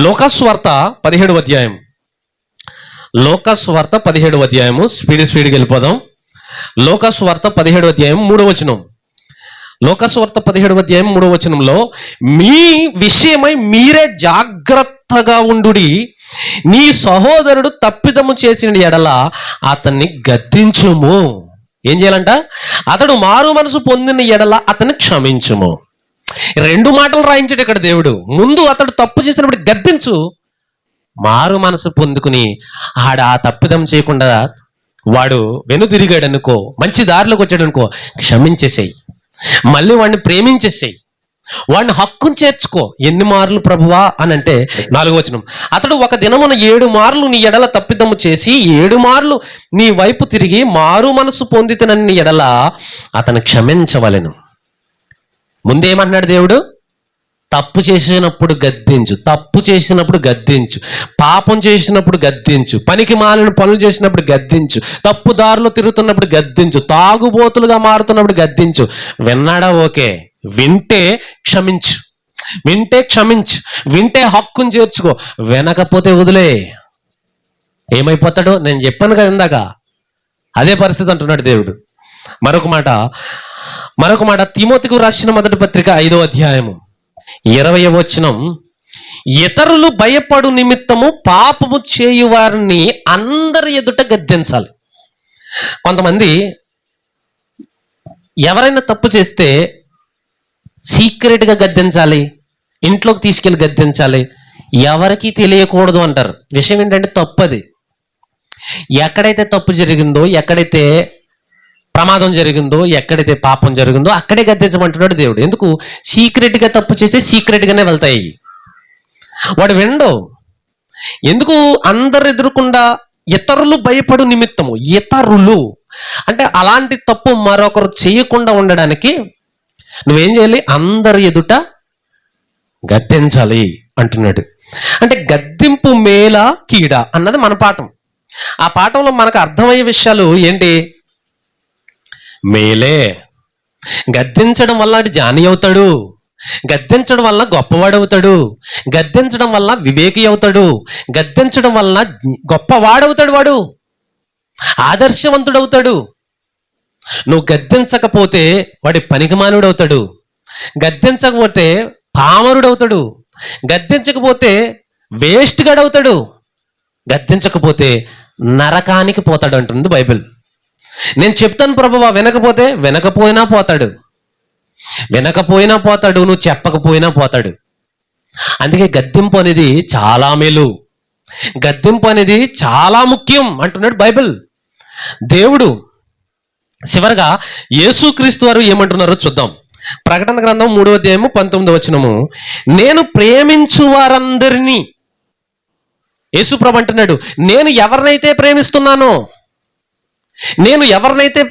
[SPEAKER 1] లోకస్వార్త 17వ అధ్యాయము స్పీడ్కి వెళ్ళిపోదాం. లోకస్వార్త 17వ అధ్యాయం 3వ వచనం. లోకస్వార్త 17వ అధ్యాయం 3వ వచనంలో, మీ విషయమై మీరే జాగ్రత్తగా ఉండుడి, నీ సహోదరుడు తప్పిదము చేసిన ఎడల అతన్ని గద్దించుము. ఏం చేయాలంట? అతడు మారు మనసు పొందిన ఎడల అతన్ని క్షమించుము. 2 మాటలు రాయించాడు ఇక్కడ దేవుడు. ముందు అతడు తప్పు చేసినప్పుడు గద్దించు, మారు మనసు పొందుకుని ఆ తప్పిదం చేయకుండా వాడు వెనుదిరిగాడు అనుకో, మంచి దారిలోకి వచ్చాడు అనుకో, క్షమించేసేయి, మళ్ళీ వాడిని ప్రేమించేసేయి, వాడిని హక్కును చేర్చుకో. ఎన్ని మార్లు ప్రభువా అని అంటే 4వ వచనం, అతడు ఒక దినమున 7 మార్లు నీ ఎడల తప్పిదము చేసి 7 మార్లు నీ వైపు తిరిగి మారు మనసు పొందితనని ఎడల అతను క్షమించవలెను. ముందేమన్నాడు దేవుడు? తప్పు చేసినప్పుడు గద్దించు, పాపం చేసినప్పుడు గద్దించు, పనికి మాలిన పనులు చేసినప్పుడు గద్దించు, తప్పు దారిలో తిరుగుతున్నప్పుడు గద్దించు, తాగుబోతులుగా మారుతున్నప్పుడు గద్దించు. విన్నాడా? ఓకే. వింటే క్షమించు, వింటే హక్కును చేర్చుకో, వినకపోతే వదిలే. ఏమైపోతాడో నేను చెప్పాను కదా ఇందాక, అదే పరిస్థితి అంటున్నాడు దేవుడు. మరొక మాట తిమోతికు రాసిన మొదటి పత్రిక 5వ అధ్యాయము 20వ వచనం, ఇతరులు భయపడు నిమిత్తము పాపము చేయు వారిని అందరి ఎదుట గద్దించాలి. కొంతమంది ఎవరైనా తప్పు చేస్తే సీక్రెట్గా గద్దించాలి, ఇంట్లోకి తీసుకెళ్ళి గద్దించాలి, ఎవరికి తెలియకూడదు అంటారు. విషయం ఏంటంటే తప్పు అది. ఎక్కడైతే తప్పు జరిగిందో, ఎక్కడైతే ప్రమాదం జరిగిందో, ఎక్కడైతే పాపం జరిగిందో అక్కడే గద్దించమంటున్నాడు దేవుడు. ఎందుకు? సీక్రెట్గా తప్పు చేస్తే సీక్రెట్గానే వెళ్తాయి. వాడు విండో. ఎందుకు? అందరు ఎదురుకుండా ఇతరులు భయపడు నిమిత్తము. ఇతరులు అంటే అలాంటి తప్పు మరొకరు చేయకుండా ఉండడానికి నువ్వేం చేయాలి? అందరి ఎదుట గద్దించాలి అంటున్నాడు. అంటే గద్దింపు మేలా కీడా అన్నది మన పాఠం. ఆ పాఠంలో మనకు అర్థమయ్యే విషయాలు ఏంటి? మేలే. గద్దించడం వల్ల జ్ఞాని అవుతాడు, గద్దించడం వల్ల గొప్పవాడవుతాడు, గద్దించడం వల్ల వివేకి అవుతాడు, గద్దించడం వల్ల గొప్పవాడవుతాడు, వాడు ఆదర్శవంతుడవుతాడు. నువ్వు గద్దించకపోతే వాడి పనికిమానుడవుతాడు, గద్దించకపోతే పామరుడవుతాడు, గద్దించకపోతే వేస్ట్ గడవుతాడు, గద్దించకపోతే నరకానికి పోతాడు అంటుంది బైబిల్. నేను చెప్తాను ప్రభువా, వినకపోయినా పోతాడు, వినకపోయినా పోతాడు, నువ్వు చెప్పకపోయినా పోతాడు. అందుకే గద్దింపు అనేది చాలా మేలు, గద్దింపు అనేది చాలా ముఖ్యం అంటున్నాడు బైబిల్. దేవుడు చివరగా యేసుక్రీస్తు వారు ఏమంటున్నారో చూద్దాం. ప్రకటన గ్రంథం 3వ అధ్యాయము 19వ వచనము, నేను ప్రేమించు వారందరినీ, యేసుప్రభు అంటున్నాడు, నేను ఎవరినైతే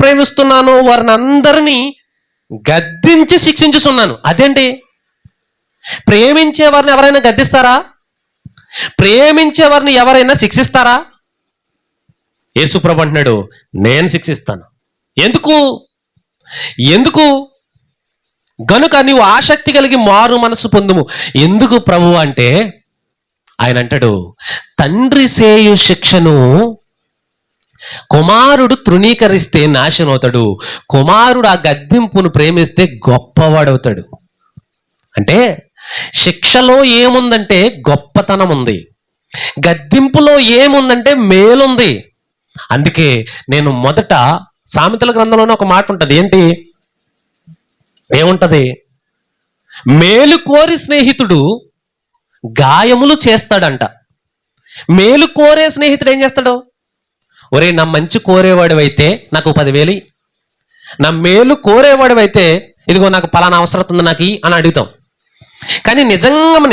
[SPEAKER 1] ప్రేమిస్తున్నానో వారిని అందరినీ గద్దించి శిక్షించుచున్నాను. అదేంటి? ప్రేమించే వారిని ఎవరైనా గద్దిస్తారా? ప్రేమించే వారిని ఎవరైనా శిక్షిస్తారా? యేసుప్రభు అంటున్నాడు, నేను శిక్షిస్తాను. ఎందుకు గనుక నీవు ఆసక్తి కలిగి మారు మనసు పొందుము. ఎందుకు ప్రభు అంటే ఆయన అంటాడు, తండ్రి సేయు శిక్షను కుమారుడు తృణీకరిస్తే నాశనం అవుతాడు, కుమారుడు ఆ గద్దింపును ప్రేమిస్తే గొప్పవాడవుతాడు. అంటే శిక్షలో ఏముందంటే గొప్పతనం ఉంది, గద్దింపులో ఏముందంటే మేలుంది. అందుకే నేను మొదట సామెతల గ్రంథంలోనే ఒక మాట ఉంటుంది. ఏంటి? ఏముంటది? మేలు కోరి స్నేహితుడు గాయములు చేస్తాడంట. మేలు కోరే స్నేహితుడు ఏం చేస్తాడు? ఒరే, నా మంచి కోరేవాడివైతే నాకు 10,000, నా మేలు కోరేవాడివైతే ఇదిగో నాకు పలానా అవసరం ఉంది నాకు అని అడుగుతాం. కానీ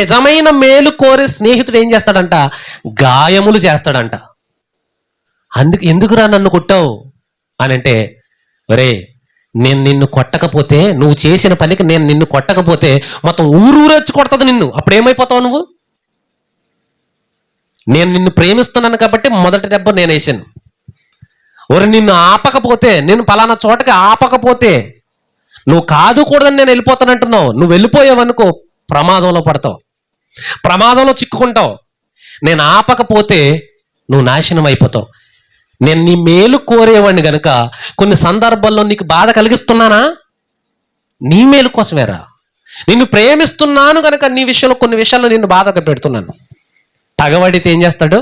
[SPEAKER 1] నిజమైన మేలు కోరే స్నేహితుడు ఏం చేస్తాడంట? గాయములు చేస్తాడంట. ఎందుకురా నన్ను కొట్టావు అని అంటే, ఒరే, నేను నిన్ను కొట్టకపోతే, నువ్వు చేసిన పనికి నేను నిన్ను కొట్టకపోతే మొత్తం ఊరూరొచ్చి కొడుతుంది నిన్ను. అప్పుడేమైపోతావు నువ్వు? నేను నిన్ను ప్రేమిస్తున్నాను కాబట్టి మొదటి దెబ్బ నేను వేసాను. ఒరే, నిన్ను ఆపకపోతే, నేను పలానా చోటకి ఆపకపోతే, నువ్వు కాదు కూడదని నేను వెళ్ళిపోతానంటున్నావు. నువ్వు వెళ్ళిపోయావనుకో ప్రమాదంలో పడతావు, ప్రమాదంలో చిక్కుకుంటావు. నేను ఆపకపోతే నువ్వు నాశనం అయిపోతావు. నేను నీ మేలు కోరేవాడిని గనుక కొన్ని సందర్భాల్లో నీకు బాధ కలిగిస్తున్నానా? నీ మేలు కోసమేరా. నిన్ను ప్రేమిస్తున్నాను కనుక నీ విషయంలో కొన్ని విషయాల్లో నిన్ను బాధగా పెడుతున్నాను. పగవాడితే ఏం చేస్తాడు?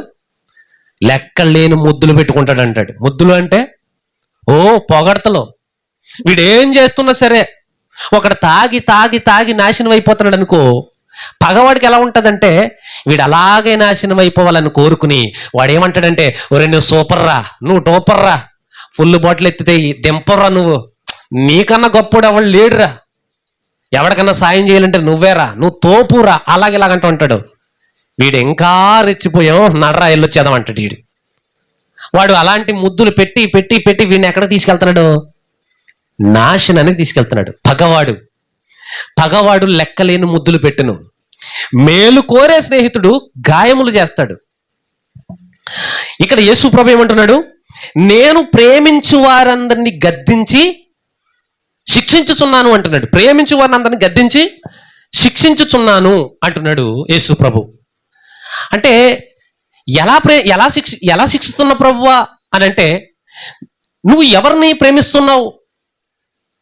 [SPEAKER 1] లెక్కలేని ముద్దులు పెట్టుకుంటాడు అంటాడు. ముద్దులు అంటే పొగడతలో. వీడేం చేస్తున్నా సరే, ఒకడు తాగి తాగి తాగి నాశనం అయిపోతున్నాడు అనుకో, పగవాడికి ఎలా ఉంటుందంటే వీడు అలాగే నాశనం అయిపోవాలని కోరుకుని వాడు ఏమంటాడంటే, ఒరే నువ్వు సూపర్ రా, నువ్వు టోపర్ రా, ఫుల్ బాటిల్ ఎత్తితే దింపర్రా, నువ్వు నీకన్నా గొప్పడు ఎవడు లేడురా, ఎవరికన్నా సాయం చేయాలంటే నువ్వేరా, నువ్వు తోపురా, అలాగేలాగంటూ ఉంటాడు. వీడు ఇంకా రెచ్చిపోయాం, నడరా వెళ్ళొచ్చేద్దాం అంటాడు వీడు. వాడు అలాంటి ముద్దులు పెట్టి పెట్టి పెట్టి వీడిని ఎక్కడ తీసుకెళ్తున్నాడు? నాశనానికి తీసుకెళ్తున్నాడు. పగవాడు లెక్కలేని ముద్దులు పెట్టును. మేలు కోరే స్నేహితుడు గాయములు చేస్తాడు. ఇక్కడ యేసు ప్రభు ఏమంటున్నాడు? నేను ప్రేమించు వారందరినీ గద్దించి శిక్షించుచున్నాను అంటున్నాడు. ప్రేమించు వారిని అందరినీ గద్దించి శిక్షించుచున్నాను అంటున్నాడు యేసు ప్రభు. అంటే ఎలా శిక్షిస్తున్న ప్రభువా అని అంటే, నువ్వు ఎవరిని ప్రేమిస్తున్నావు,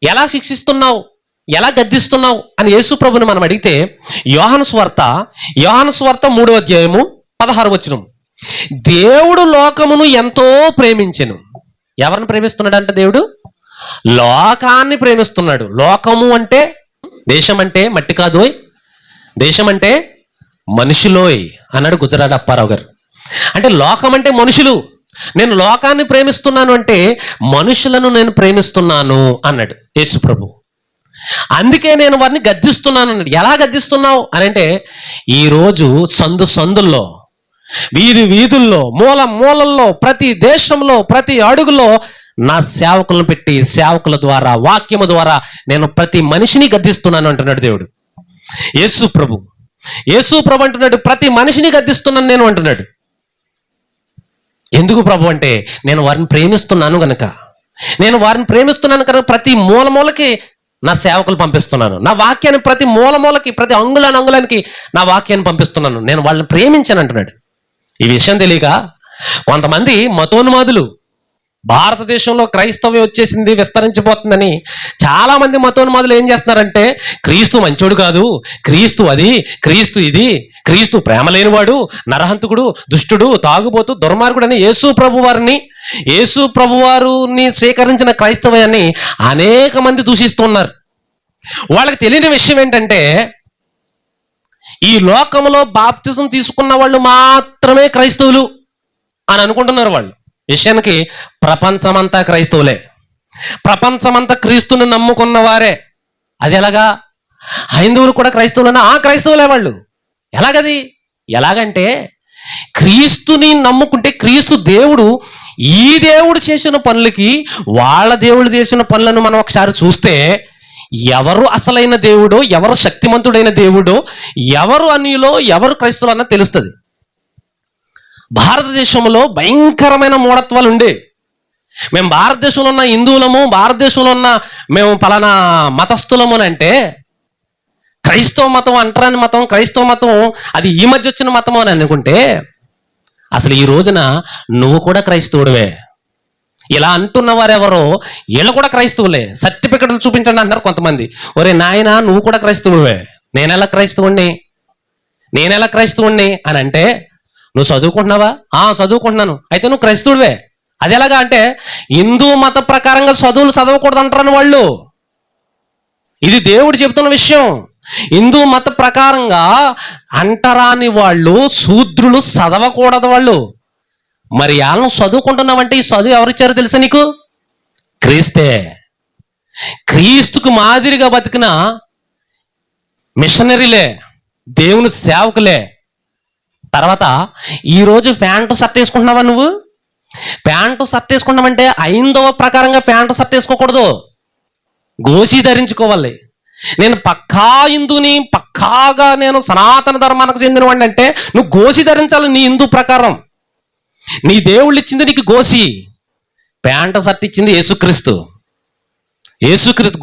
[SPEAKER 1] ఎలా శిక్షిస్తున్నావు ఎలా గద్దిస్తున్నావు అని యేసు ప్రభుని మనం అడిగితే యోహాను సువార్త 3వ అధ్యాయము 16వ వచనం, దేవుడు లోకమును ఎంతో ప్రేమించెను. ఎవరిని ప్రేమిస్తున్నాడంటే దేవుడు లోకాన్ని ప్రేమిస్తున్నాడు. లోకము అంటే దేశం అంటే మట్టి కాదోయ్, దేశం అంటే మనుషులోయ్ అన్నాడు గుజరాత్ అప్పారావు గారు. అంటే లోకం అంటే మనుషులు. నేను లోకాన్ని ప్రేమిస్తున్నాను అంటే మనుషులను నేను ప్రేమిస్తున్నాను అన్నాడు యేసు ప్రభు. అందుకే నేను వారిని గద్దిస్తున్నాను అన్నాడు. ఎలా గద్దిస్తున్నావు అని అంటే, ఈరోజు సందుల్లో, వీధుల్లో, మూలల్లో, ప్రతి దేశంలో, ప్రతి అడుగులో నా సేవకులను పెట్టి సేవకుల ద్వారా, వాక్యము ద్వారా నేను ప్రతి మనిషిని గద్దిస్తున్నాను అంటున్నాడు దేవుడు. యేసు ప్రభు అంటున్నాడు, ప్రతి మనిషిని గద్దిస్తున్నాను నేను అంటున్నాడు. ఎందుకు ప్రభు అంటే, నేను వారిని ప్రేమిస్తున్నాను కనుక. నేను వారిని ప్రేమిస్తున్నాను కనుక ప్రతి మూలకి నా సేవకులు పంపిస్తున్నాను. నా వాక్యాన్ని ప్రతి మూలకి, ప్రతి అంగుళానికి నా వాక్యాన్ని పంపిస్తున్నాను. నేను వాళ్ళని ప్రేమించాను అంటున్నాడు. ఈ విషయం తెలియక కొంతమంది మతోన్మాదులు, భారతదేశంలో క్రైస్తవ్యం వచ్చేసింది, విస్తరించిపోతుందని చాలా మంది మతోన్మాదులు ఏం చేస్తున్నారంటే, క్రీస్తు మంచోడు కాదు, క్రీస్తు అది, క్రీస్తు ఇది, క్రీస్తు ప్రేమ లేనివాడు, నరహంతకుడు, దుష్టుడు, తాగుబోతు, దుర్మార్గుడు అని యేసు ప్రభువారిని స్వీకరించిన క్రైస్తవ్యాన్ని అనేక మంది దూషిస్తున్నారు. వాళ్ళకి తెలియని విషయం ఏంటంటే, ఈ లోకంలో బాప్తిజం తీసుకున్న వాళ్ళు మాత్రమే క్రైస్తవులు అని అనుకుంటున్నారు వాళ్ళు. విషయానికి ప్రపంచమంతా క్రైస్తవులే, ప్రపంచమంతా క్రీస్తుని నమ్ముకున్న వారే. అది హైందవులు కూడా క్రైస్తవులన్నా? క్రైస్తవులే వాళ్ళు. ఎలాగంటే క్రీస్తుని నమ్ముకుంటే క్రీస్తు దేవుడు, ఈ దేవుడు చేసిన పనులకి వాళ్ళ దేవుడు చేసిన పనులను మనం ఒకసారి చూస్తే ఎవరు అసలైన దేవుడో, ఎవరు శక్తిమంతుడైన దేవుడో, ఎవరు అన్యులో, ఎవరు క్రైస్తవులు అన్నది తెలుస్తుంది. భారతదేశంలో భయంకరమైన మూఢత్వాలు ఉండే. మేము భారతదేశంలో ఉన్న హిందువులము, భారతదేశంలో ఉన్న మేము పలానా మతస్థులము అని అంటే, క్రైస్తవ మతం అంటరాని మతం, క్రైస్తవ మతం అది ఈ మధ్య వచ్చిన మతము అని అనుకుంటే, అసలు ఈ రోజున నువ్వు కూడా క్రైస్తవుడివే. ఇలా అంటున్న వారెవరో వీళ్ళు కూడా క్రైస్తవులే. సర్టిఫికెట్లు చూపించండి అంటారు కొంతమంది. ఒరే నాయన, నువ్వు కూడా క్రైస్తవుడివే. నేనెలా క్రైస్తవుణ్ణి అని అంటే, నువ్వు చదువుకుంటున్నావా? చదువుకుంటున్నాను. అయితే నువ్వు క్రైస్తవుడివే. అది ఎలాగా అంటే, హిందూ మత ప్రకారంగా చదువులు చదవకూడదు అంటారని వాళ్ళు. ఇది దేవుడు చెబుతున్న విషయం. హిందూ మత ప్రకారంగా అంటరాని వాళ్ళు, శూద్రులు చదవకూడదు వాళ్ళు. మరి వాళ్ళను చదువుకుంటున్నావంటే ఈ చదువు ఎవరిచ్చారో తెలుసా నీకు? క్రీస్తే. క్రీస్తుకు మాదిరిగా బతికిన మిషనరీలే, దేవుని సేవకులే. తర్వాత ఈరోజు ప్యాంటు షర్ట్ వేసుకుంటున్నావా? నువ్వు ప్యాంటు షర్ట్ వేసుకుంటామంటే ఐందవ ప్రకారంగా ప్యాంటు షర్ట్ వేసుకోకూడదు, గోసి ధరించుకోవాలి. నేను పక్కా హిందూని, పక్కాగా నేను సనాతన ధర్మానికి చెందినవాడిని అంటే నువ్వు గోసి ధరించాలి. నీ హిందూ ప్రకారం నీ దేవుళ్ళు ఇచ్చింది నీకు గోసి, ప్యాంటు షర్ట్ ఇచ్చింది యేసుక్రీస్తు.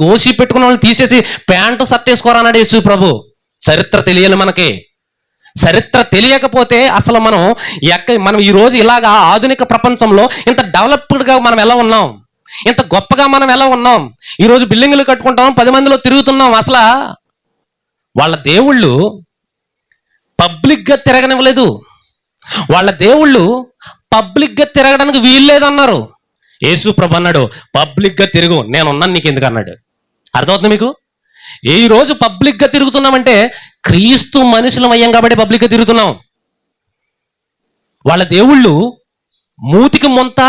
[SPEAKER 1] గోసి పెట్టుకున్న వాళ్ళు తీసేసి ప్యాంటు షర్ట్ వేసుకోరా అన్నాడు యేసు ప్రభు. చరిత్ర తెలియాలి మనకి. చరిత్ర తెలియకపోతే అసలు మనం ఈరోజు ఇలాగా ఆధునిక ప్రపంచంలో ఇంత డెవలప్డ్గా మనం ఎలా ఉన్నాం, ఇంత గొప్పగా మనం ఎలా ఉన్నాం. ఈరోజు బిల్డింగులు కట్టుకుంటాం, 10 మందిలో తిరుగుతున్నాం. అసలు వాళ్ళ దేవుళ్ళు పబ్లిక్గా తిరగనివ్వలేదు. వాళ్ళ దేవుళ్ళు పబ్లిక్గా తిరగడానికి వీల్లేదన్నారు. యేసు ప్రభు అన్నాడు, పబ్లిక్గా తిరుగు, నేనున్నాను నీకు ఎందుకు అన్నాడు. అర్థమవుతుంది మీకు? ఈ రోజు పబ్లిక్గా తిరుగుతున్నామంటే క్రీస్తు మనుషులం అయ్యాం కాబట్టి పబ్లిక్గా తిరుగుతున్నాం. వాళ్ళ దేవుళ్ళు మూతికి మొంత,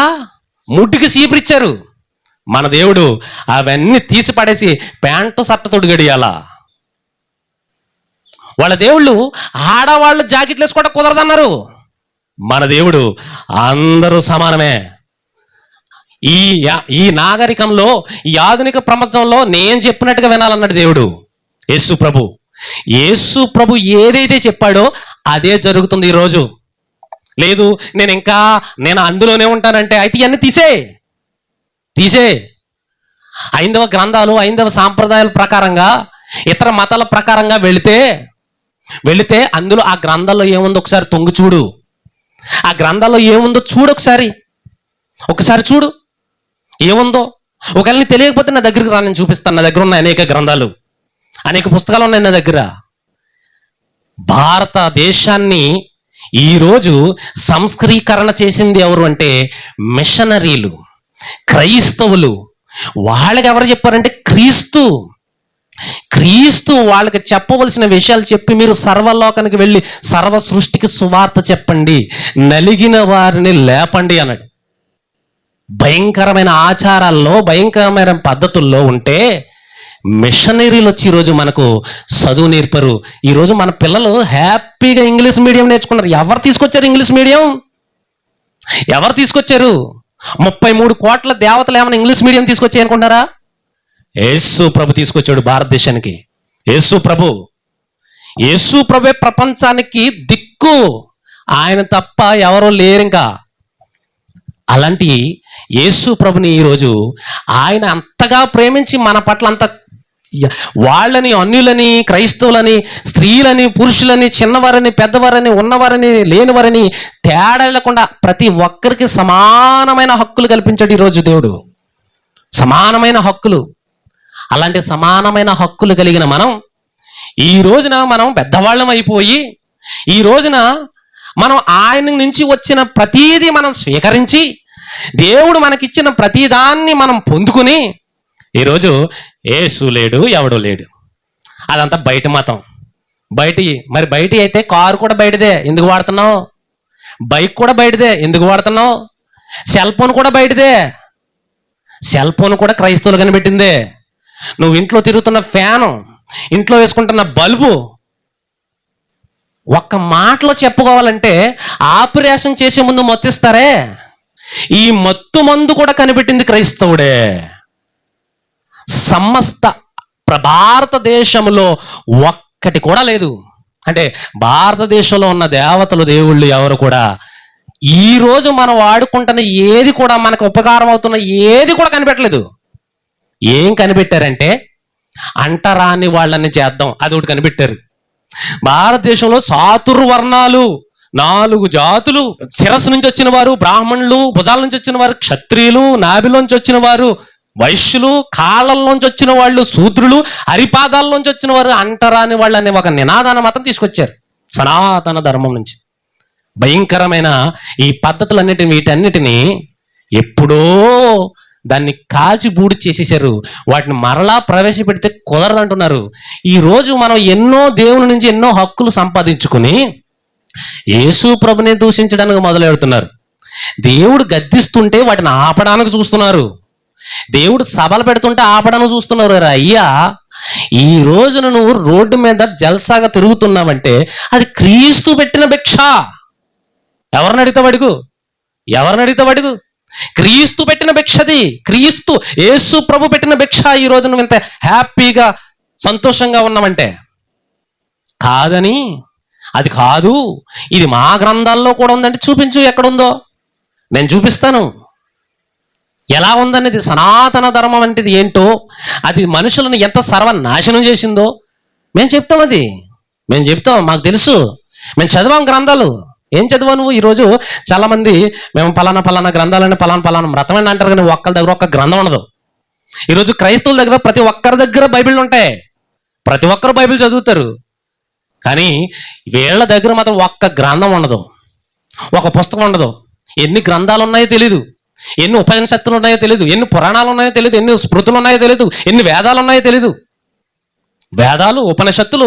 [SPEAKER 1] ముడ్డికి సీపురిచ్చారు. మన దేవుడు అవన్నీ తీసి పడేసి ప్యాంటు షర్ట్ తొడిగడియాల. వాళ్ళ దేవుళ్ళు ఆడవాళ్ళు జాకెట్లు వేసుకోవడం కుదరదన్నారు. మన దేవుడు అందరూ సమానమే. ఈ నాగరికంలో, ఈ ఆధునిక ప్రపంచంలో నేను చెప్పినట్టుగా వినాలన్నాడు దేవుడు. యేసు ప్రభు ఏదైతే చెప్పాడో అదే జరుగుతుంది ఈరోజు. లేదు నేను అందులోనే ఉంటానంటే అయితే ఇవన్నీ తీసే ఐందవ గ్రంథాలు, ఐందవ సాంప్రదాయాల ప్రకారంగా, ఇతర మతాల ప్రకారంగా వెళితే అందులో ఆ గ్రంథాల్లో ఏముందో ఒకసారి తొంగి చూడు. ఆ గ్రంథాల్లో ఏముందో చూడు, ఒకసారి చూడు ఏముందో. ఒకవేళ తెలియకపోతే నా దగ్గరికి రా, నేను చూపిస్తాను. నా దగ్గర ఉన్న అనేక గ్రంథాలు. అనేక పుస్తకాలు ఉన్నాయి నా దగ్గర. భారతదేశాన్ని ఈరోజు సంస్కరీకరణ చేసింది ఎవరు అంటే మిషనరీలు, క్రైస్తవులు. వాళ్ళకి ఎవరు చెప్పారంటే క్రీస్తు వాళ్ళకి చెప్పవలసిన విషయాలు చెప్పి, మీరు సర్వలోకానికి వెళ్ళి సర్వ సృష్టికి సువార్త చెప్పండి, నలిగిన వారిని లేపండి అన్నాడు. భయంకరమైన ఆచారాల్లో, భయంకరమైన పద్ధతుల్లో ఉంటే మిషనరీలు వచ్చి ఈరోజు మనకు చదువు నేర్పరు. ఈరోజు మన పిల్లలు హ్యాపీగా ఇంగ్లీష్ మీడియం నేర్చుకున్నారు. ఎవరు తీసుకొచ్చారు ఇంగ్లీష్ మీడియం? ఎవరు తీసుకొచ్చారు? 33 కోట్ల దేవతలు ఏమైనా ఇంగ్లీష్ మీడియం తీసుకొచ్చాయి అనుకుంటారా? యేసు ప్రభు తీసుకొచ్చాడు భారతదేశానికి. యేసు ప్రభే ప్రపంచానికి దిక్కు. ఆయన తప్ప ఎవరో లేరు ఇంకా. అలాంటి యేసు ప్రభుని ఈరోజు ఆయన అంతగా ప్రేమించి మన పట్ల అంత వాళ్ళని, అన్యులని, క్రైస్తవులని, స్త్రీలని, పురుషులని, చిన్నవారని, పెద్దవారని, ఉన్నవారని, లేనివారని తేడా లేకుండా ప్రతి ఒక్కరికి సమానమైన హక్కులు కల్పించాడు ఈరోజు దేవుడు. సమానమైన హక్కులు. అలాంటి సమానమైన హక్కులు కలిగిన మనం ఈ రోజున మనం పెద్దవాళ్ళం అయిపోయి, ఈ రోజున మనం ఆయన నుంచి వచ్చిన ప్రతీది మనం స్వీకరించి, దేవుడు మనకిచ్చిన ప్రతిదాన్ని మనం పొందుకుని, ఈరోజు యేసు లేడు, ఎవడు లేడు, అదంతా బయట మతం. మరి బయట అయితే కారు కూడా బయటదే, ఎందుకు వాడుతున్నావు? బైక్ కూడా బయటదే, ఎందుకు వాడుతున్నావు? సెల్ ఫోన్ కూడా బయటదే, సెల్ ఫోన్ కూడా క్రైస్తవులు కనిపెట్టిందే. నువ్వు ఇంట్లో తిరుగుతున్న ఫ్యాను, ఇంట్లో వేసుకుంటున్న బల్బు, ఒక్క మాటలో చెప్పుకోవాలంటే ఆపరేషన్ చేసే ముందు మొత్తిస్తారే, ఈ మత్తు మందు కూడా కనిపెట్టింది క్రైస్తవుడే. సమస్త భారతదేశంలో ఒక్కటి కూడా లేదు. అంటే భారతదేశంలో ఉన్న దేవతలు, దేవుళ్ళు ఎవరు కూడా ఈ రోజు మనం వాడుకుంటున్న ఏది కూడా, మనకు ఉపకారం అవుతున్న ఏది కూడా కనిపెట్టలేదు. ఏం కనిపెట్టారంటే అంటరాని వాళ్ళని చేద్దాం, అది ఒకటి కనిపెట్టారు. భారతదేశంలో చాతుర్వర్ణాలు, 4 జాతులు, శిరస్సు నుంచి వచ్చిన వారు బ్రాహ్మణులు, భుజాల నుంచి వచ్చిన వారు క్షత్రియులు, నాభిలోంచి వచ్చిన వారు వైశ్యులు, కాళ్ళల్లోంచి వచ్చిన వాళ్ళు శూద్రులు, అరిపాదాల్లోంచి వచ్చిన వారు అంటరాని వాళ్ళు అనే ఒక నినాదాన్ని మాత్రం తీసుకొచ్చారు సనాతన ధర్మం నుంచి. భయంకరమైన ఈ పద్ధతులన్నిటిని, వీటన్నిటినీ ఎప్పుడో దాన్ని కాల్చి బూడి చేసేసారు. వాటిని మరలా ప్రవేశపెడితే కుదరదంటున్నారు. ఈరోజు మనం ఎన్నో దేవుని నుంచి ఎన్నో హక్కులు సంపాదించుకుని యేసు ప్రభుని దూషించడానికి మొదలెడుతున్నారు. దేవుడు గద్దిస్తుంటే వాటిని ఆపడానికి చూస్తున్నారు. దేవుడు సభలు పెడుతుంటే ఆపడానికి చూస్తున్నారు. అయ్యా, ఈ రోజున నువ్వు రోడ్డు మీద జల్సాగా తిరుగుతున్నావంటే అది క్రీస్తు పెట్టిన భిక్ష. ఎవరిని అడిగితే అడుగు. క్రీస్తు పెట్టిన భిక్షది. క్రీస్తు యేసు ప్రభు పెట్టిన భిక్ష. ఈ రోజు నువ్వు ఇంత హ్యాపీగా సంతోషంగా ఉన్నావంటే కాదని, అది కాదు, ఇది మా గ్రంథాల్లో కూడా ఉందంటే చూపించు, ఎక్కడుందో నేను చూపిస్తాను. ఎలా ఉందనేది, సనాతన ధర్మం అంటే ఏంటో, అది మనుషులను ఎంత సర్వనాశనం చేసిందో మేము చెప్తాం. మాకు తెలుసు, మేము చదివాం గ్రంథాలు. ఏం చదివా నువ్వు? ఈరోజు చాలా మంది మేము పలానా గ్రంథాలని పలానా వ్రతం అని అంటారు, కానీ ఒక్కరి దగ్గర ఒక్క గ్రంథం ఉండదు. ఈరోజు క్రైస్తవుల దగ్గర ప్రతి ఒక్కరి దగ్గర బైబిల్ ఉంటాయి, ప్రతి ఒక్కరు బైబిల్ చదువుతారు, కానీ వీళ్ళ దగ్గర మాత్రం ఒక్క గ్రంథం ఉండదు, ఒక పుస్తకం ఉండదు. ఎన్ని గ్రంథాలు ఉన్నాయో తెలీదు, ఎన్ని ఉపనిషత్తులు ఉన్నాయో తెలీదు, ఎన్ని పురాణాలు ఉన్నాయో తెలీదు, ఎన్ని స్మృతులు ఉన్నాయో తెలీదు, ఎన్ని వేదాలు ఉన్నాయో తెలీదు. వేదాలు, ఉపనిషత్తులు,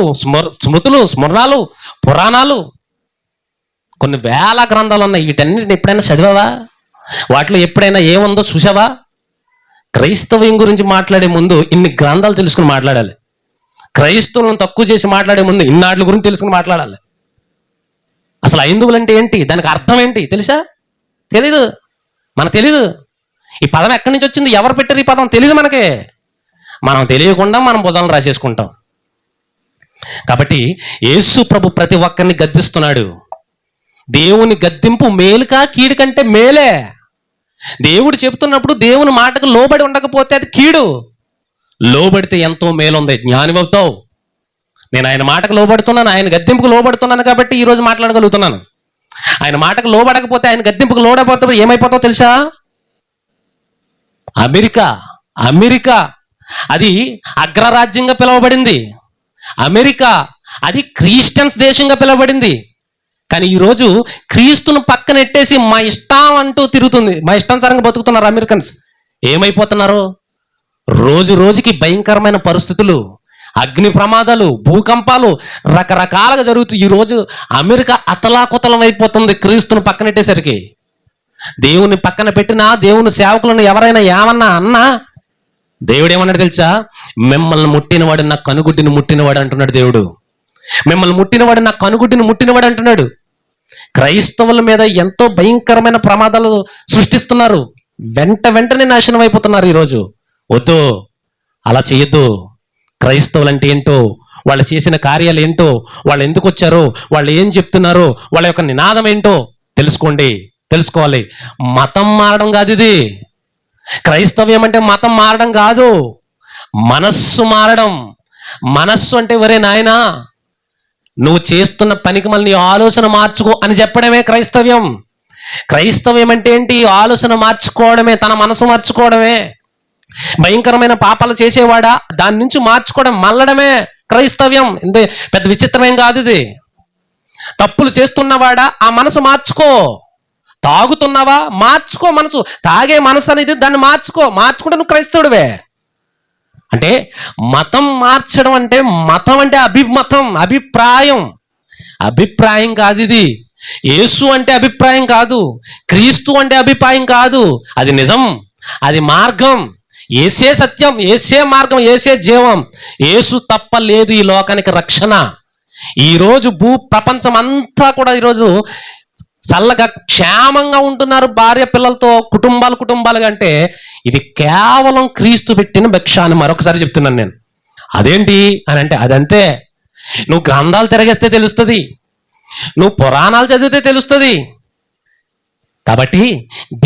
[SPEAKER 1] స్మృతులు, స్మరణాలు, పురాణాలు, కొన్ని వేల గ్రంథాలు ఉన్నాయి. వీటన్నిటిని ఎప్పుడైనా చదివావా? వాటిలో ఎప్పుడైనా ఏముందో చూసావా? క్రైస్తవ్యం గురించి మాట్లాడే ముందు ఇన్ని గ్రంథాలు తెలుసుకుని మాట్లాడాలి. క్రైస్తవులను తక్కువ చేసి మాట్లాడే ముందు ఇన్నాటి గురించి తెలుసుకుని మాట్లాడాలి. అసలు హైందువులు అంటే ఏంటి, దానికి అర్థం ఏంటి తెలుసా? మనకు తెలీదు. ఈ పదం ఎక్కడి నుంచి వచ్చింది, ఎవరు పెట్టారు ఈ పదం తెలీదు మనకే. మనం తెలియకుండా మనం భుజాలను రాసేసుకుంటాం. కాబట్టి యేసు ప్రభు ప్రతి ఒక్కరిని గద్దిస్తున్నాడు. దేవుని గద్దింపు మేలుకా కీడు కంటే మేలే. దేవుడు చెప్తున్నప్పుడు దేవుని మాటకు లోబడి ఉండకపోతే అది కీడు. లోబడితే ఎంతో మేలుంది, జ్ఞానివవుతావు. నేను ఆయన మాటకు లోబడుతున్నాను, ఆయన గద్దింపుకు లోబడుతున్నాను కాబట్టి ఈరోజు మాట్లాడగలుగుతున్నాను. ఆయన మాటకు లోబడకపోతే, ఆయన గద్దింపుకు లోబడకపోతే ఏమైపోతావు తెలుసా? అమెరికా అది అగ్రరాజ్యంగా పిలువబడింది. అమెరికా, అది క్రిస్టియన్స్ దేశంగా పిలువబడింది. కానీ ఈరోజు క్రీస్తును పక్కనెట్టేసి మా ఇష్టం అంటూ తిరుగుతుంది, మా ఇష్టానుసారంగా బతుకుతున్నారు అమెరికన్స్. ఏమైపోతున్నారు? రోజు రోజుకి భయంకరమైన పరిస్థితులు, అగ్ని ప్రమాదాలు, భూకంపాలు రకరకాలుగా జరుగుతాయి. ఈరోజు అమెరికా అతలాకుతలం అయిపోతుంది క్రీస్తును పక్కనెట్టేసరికి. దేవుని పక్కన పెట్టినా, దేవుని సేవకులను ఎవరైనా ఏమన్నా అన్నా, దేవుడు ఏమన్నాడు తెలుసా? మిమ్మల్ని ముట్టినవాడు నా కనుగుడ్డిని ముట్టినవాడు అంటున్నాడు దేవుడు. మిమ్మల్ని ముట్టినవాడు నా కనుగుడ్డిని ముట్టినవాడు అంటున్నాడు. క్రైస్తవుల మీద ఎంతో భయంకరమైన ప్రమాదాలు సృష్టిస్తున్నారు. వెంటనే నాశనం అయిపోతున్నారు ఈరోజు. వద్దు, అలా చేయొద్దు. క్రైస్తవులు అంటే ఏంటో, వాళ్ళు చేసిన కార్యాలు ఏంటో, వాళ్ళు ఎందుకు వచ్చారో, వాళ్ళు ఏం చెప్తున్నారో, వాళ్ళ యొక్క నినాదం ఏంటో తెలుసుకోవాలి. మతం మారడం కాదు ఇది. క్రైస్తవ్యం అంటే మతం మారడం కాదు, మనస్సు మారడం. మనస్సు అంటే ఒరే నాయనా, నువ్వు చేస్తున్న పనికి మళ్ళీ నీ ఆలోచన మార్చుకో అని చెప్పడమే క్రైస్తవ్యం. క్రైస్తవ్యం అంటే ఏంటి? ఆలోచన మార్చుకోవడమే, తన మనసు మార్చుకోవడమే. భయంకరమైన పాపాలు చేసేవాడా, దాని నుంచి మార్చుకోవడం, మళ్ళడమే క్రైస్తవ్యం. ఇంత పెద్ద విచిత్రమేం కాదు ఇది. తప్పులు చేస్తున్నవాడా, ఆ మనసు మార్చుకో. తాగుతున్నావా, మార్చుకో మనసు. తాగే మనసు అనేది దాన్ని మార్చుకుంటే నువ్వు క్రైస్తవుడివే. అంటే మతం మార్చడం అంటే, మతం అంటే అభిప్రాయం కాదు ఇది. యేసు అంటే అభిప్రాయం కాదు, క్రీస్తు అంటే అభిప్రాయం కాదు. అది నిజం, అది మార్గం. యేసే సత్యం, యేసే మార్గం, యేసే జీవం. యేసు తప్ప లేదు ఈ లోకానికి రక్షణ. ఈరోజు ప్రపంచం అంతా కూడా ఈరోజు చల్లగా క్షేమంగా ఉంటున్నారు భార్య పిల్లలతో, కుటుంబాలుగా. అంటే ఇది కేవలం క్రీస్తు పెట్టిన భిక్ష అని మరొకసారి చెప్తున్నాను నేను. అదేంటి అని అంటే, అదంతే. నువ్వు గ్రంథాలు తిరగేస్తే తెలుస్తుంది, నువ్వు పురాణాలు చదివితే తెలుస్తుంది. కాబట్టి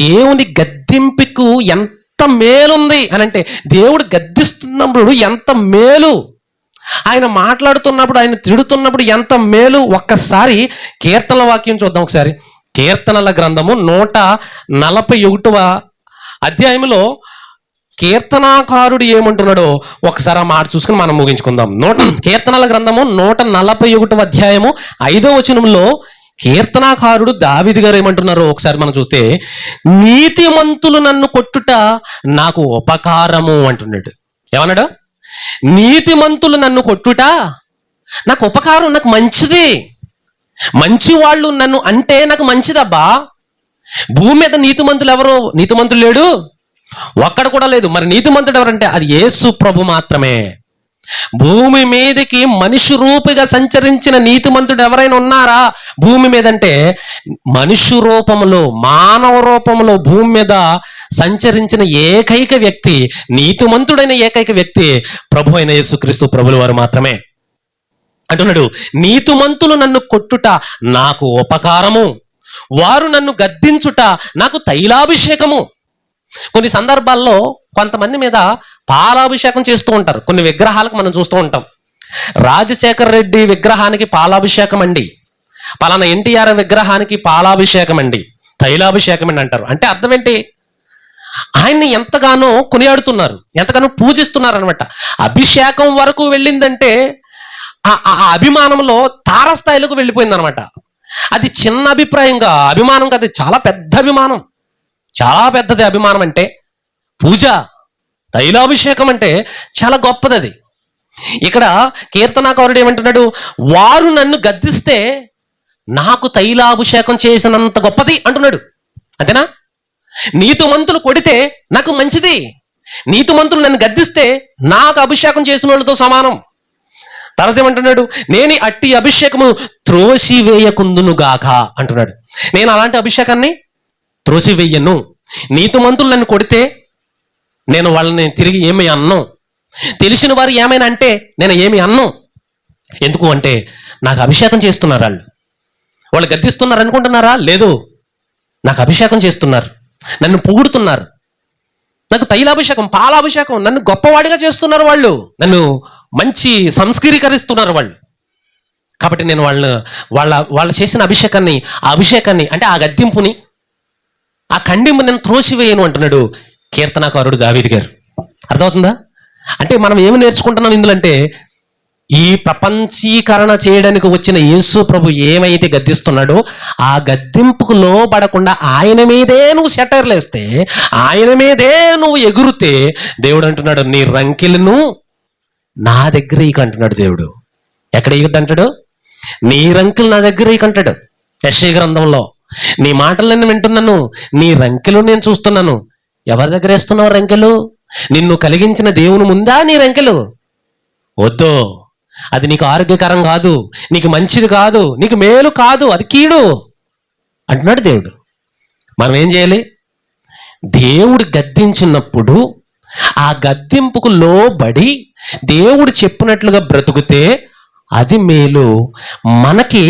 [SPEAKER 1] దేవుని గద్దింపుకు ఎంత మేలుంది అని అంటే, దేవుడు గద్దిస్తున్నప్పుడు ఎంత మేలు, ఆయన మాట్లాడుతున్నప్పుడు, ఆయన తిడుతున్నప్పుడు ఎంత మేలు. ఒక్కసారి కీర్తనల వాక్యం చూద్దాం ఒకసారి. కీర్తనల గ్రంథము 141వ అధ్యాయంలో కీర్తనాకారుడు ఏమంటున్నాడో ఒకసారి ఆ మాట చూసుకుని మనం ముగించుకుందాం. కీర్తనల గ్రంథము 141వ అధ్యాయము 5వ వచనంలో కీర్తనాకారుడు దావీదు గారు ఏమంటున్నారో ఒకసారి మనం చూస్తే, నీతిమంతులు నన్ను కొట్టుట నాకు ఉపకారము అంటున్నాడు. ఏమన్నాడు? నీతిమంతులు నన్ను కొట్టుట నాకు ఉపకారం, నాకు మంచిది. మంచి వాళ్ళు నన్ను అంటే నాకు మంచిదబ్బా. భూమి మీద నీతిమంతులు ఎవరు? నీతిమంతులు లేడు, ఒక్కడ కూడా లేదు. మరి నీతిమంతుడు ఎవరంటే అది యేసు ప్రభు మాత్రమే. భూమి మీదకి మనిషి రూపిగా సంచరించిన నీతిమంతుడు ఎవరైనా ఉన్నారా భూమి మీద అంటే, మనుష్య రూపంలో, మానవ రూపంలో భూమి మీద సంచరించిన ఏకైక వ్యక్తి, నీతిమంతుడైన ఏకైక వ్యక్తి ప్రభు అయిన యేసుక్రీస్తు ప్రభుల వారు మాత్రమే. అంటున్నాడు, నీతిమంతులు నన్ను కొట్టుట నాకు ఉపకారము, వారు నన్ను గద్దించుట నాకు తైలాభిషేకము. కొన్ని సందర్భాల్లో కొంతమంది మీద పాలాభిషేకం చేస్తూ ఉంటారు. కొన్ని విగ్రహాలకు మనం చూస్తూ ఉంటాం. రాజశేఖర రెడ్డి విగ్రహానికి పాలాభిషేకం అండి, పలానా ఎన్టీఆర్ విగ్రహానికి పాలాభిషేకం అండి, తైలాభిషేకం అండి అంటారు. అంటే అర్థం ఏంటి? ఆయన్ని ఎంతగానో కొనియాడుతున్నారు, ఎంతగానో పూజిస్తున్నారు అనమాట. అభిషేకం వరకు వెళ్ళిందంటే ఆ అభిమానంలో తారస్థాయిలకు వెళ్ళిపోయింది అనమాట. అది చిన్న అభిప్రాయంగా అభిమానం కాదు, చాలా పెద్ద అభిమానం, చాలా పెద్దది అభిమానం. అంటే పూజ, తైలాభిషేకం అంటే చాలా గొప్పది అది. ఇక్కడ కీర్తనాకారుడు ఏమంటున్నాడు? వారు నన్ను గద్దిస్తే నాకు తైలాభిషేకం చేసినంత గొప్పది అంటున్నాడు. అంతేనా? నీతిమంతులు కొడితే నాకు మంచిది, నీతిమంతులు నన్ను గద్దిస్తే నాకు అభిషేకం చేసిన వాళ్ళతో సమానం. తర్వాత ఏమంటున్నాడు? నేను అట్టి అభిషేకము త్రోసివేయకుందునుగాక అంటున్నాడు. నేను అలాంటి అభిషేకాన్ని త్రోసివేయను. నీతిమంతులు నన్ను కొడితే నేను వాళ్ళని తిరిగి ఏమి అన్ను, తెలిసిన వారు ఏమైనా అంటే నేను ఏమి అన్ను. ఎందుకు అంటే నాకు అభిషేకం చేస్తున్నారు. వాళ్ళు గద్దిస్తున్నారు అనుకుంటున్నారా? లేదు, నాకు అభిషేకం చేస్తున్నారు, నన్ను పొగుడుతున్నారు, నాకు తైలాభిషేకం, పాలాభిషేకం, నన్ను గొప్పవాడిగా చేస్తున్నారు, వాళ్ళు నన్ను మంచి సంస్కరీకరిస్తున్నారు వాళ్ళు. కాబట్టి నేను వాళ్ళు చేసిన అభిషేకాన్ని, ఆ అభిషేకాన్ని అంటే ఆ గద్దింపుని, ఆ ఖండింపు నేను త్రోసివేయను అంటున్నాడు కీర్తనాకారుడు దావీదు గారు. అర్థమవుతుందా? అంటే మనం ఏమి నేర్చుకుంటున్నాం ఇందులో అంటే, ఈ ప్రపంచీకరణ చేయడానికి వచ్చిన యేసు ప్రభు ఏమైతే గద్దిస్తున్నాడో ఆ గద్దింపుకు లోబడకుండా ఆయన మీదే నువ్వు షట్టర్లేస్తే, ఆయన మీదే నువ్వు ఎగురితే, దేవుడు అంటున్నాడు నీ రంకెలను నా దగ్గర అంటున్నాడు దేవుడు. ఎక్కడ అంటాడు? నీ రంకెలు నా దగ్గర అంటాడు. యెషయా గ్రంథంలో నీ మాటలన్నీ వింటున్నాను, నీ రంకెలు నేను చూస్తున్నాను. ఎవరి దగ్గర వేస్తున్నావు రంకెలు? నిన్ను కలిగించిన దేవుని ముందా నీ రంకెలు? వద్దు, అది నీకు ఆరోగ్యకరం కాదు, నీకు మంచిది కాదు, నీకు మేలు కాదు, అది కీడు అంటున్నాడు దేవుడు. మనం ఏం చేయాలి? దేవుడు గద్దించినప్పుడు ఆ గద్దింపుకు లోబడి దేవుడు చెప్పినట్లుగా బ్రతుకుతే అది మేలు. మనకి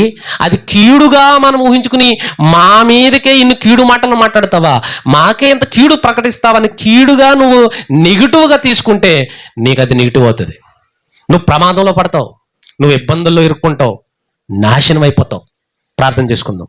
[SPEAKER 1] అది కీడుగా మనం ఊహించుకుని మా మీదకే ఇన్ని కీడు మాటలు మాట్లాడతావా, మాకే ఇంత కీడు ప్రకటిస్తావని కీడుగా నువ్వు నెగిటివ్గా తీసుకుంటే నీకు అది నెగిటివ్ అవుతుంది. నువ్వు ప్రమాదంలో పడతావు, నువ్వు ఇబ్బందుల్లో ఇరుక్కుంటావు, నాశనం అయిపోతావు. ప్రార్థన చేసుకుందాం.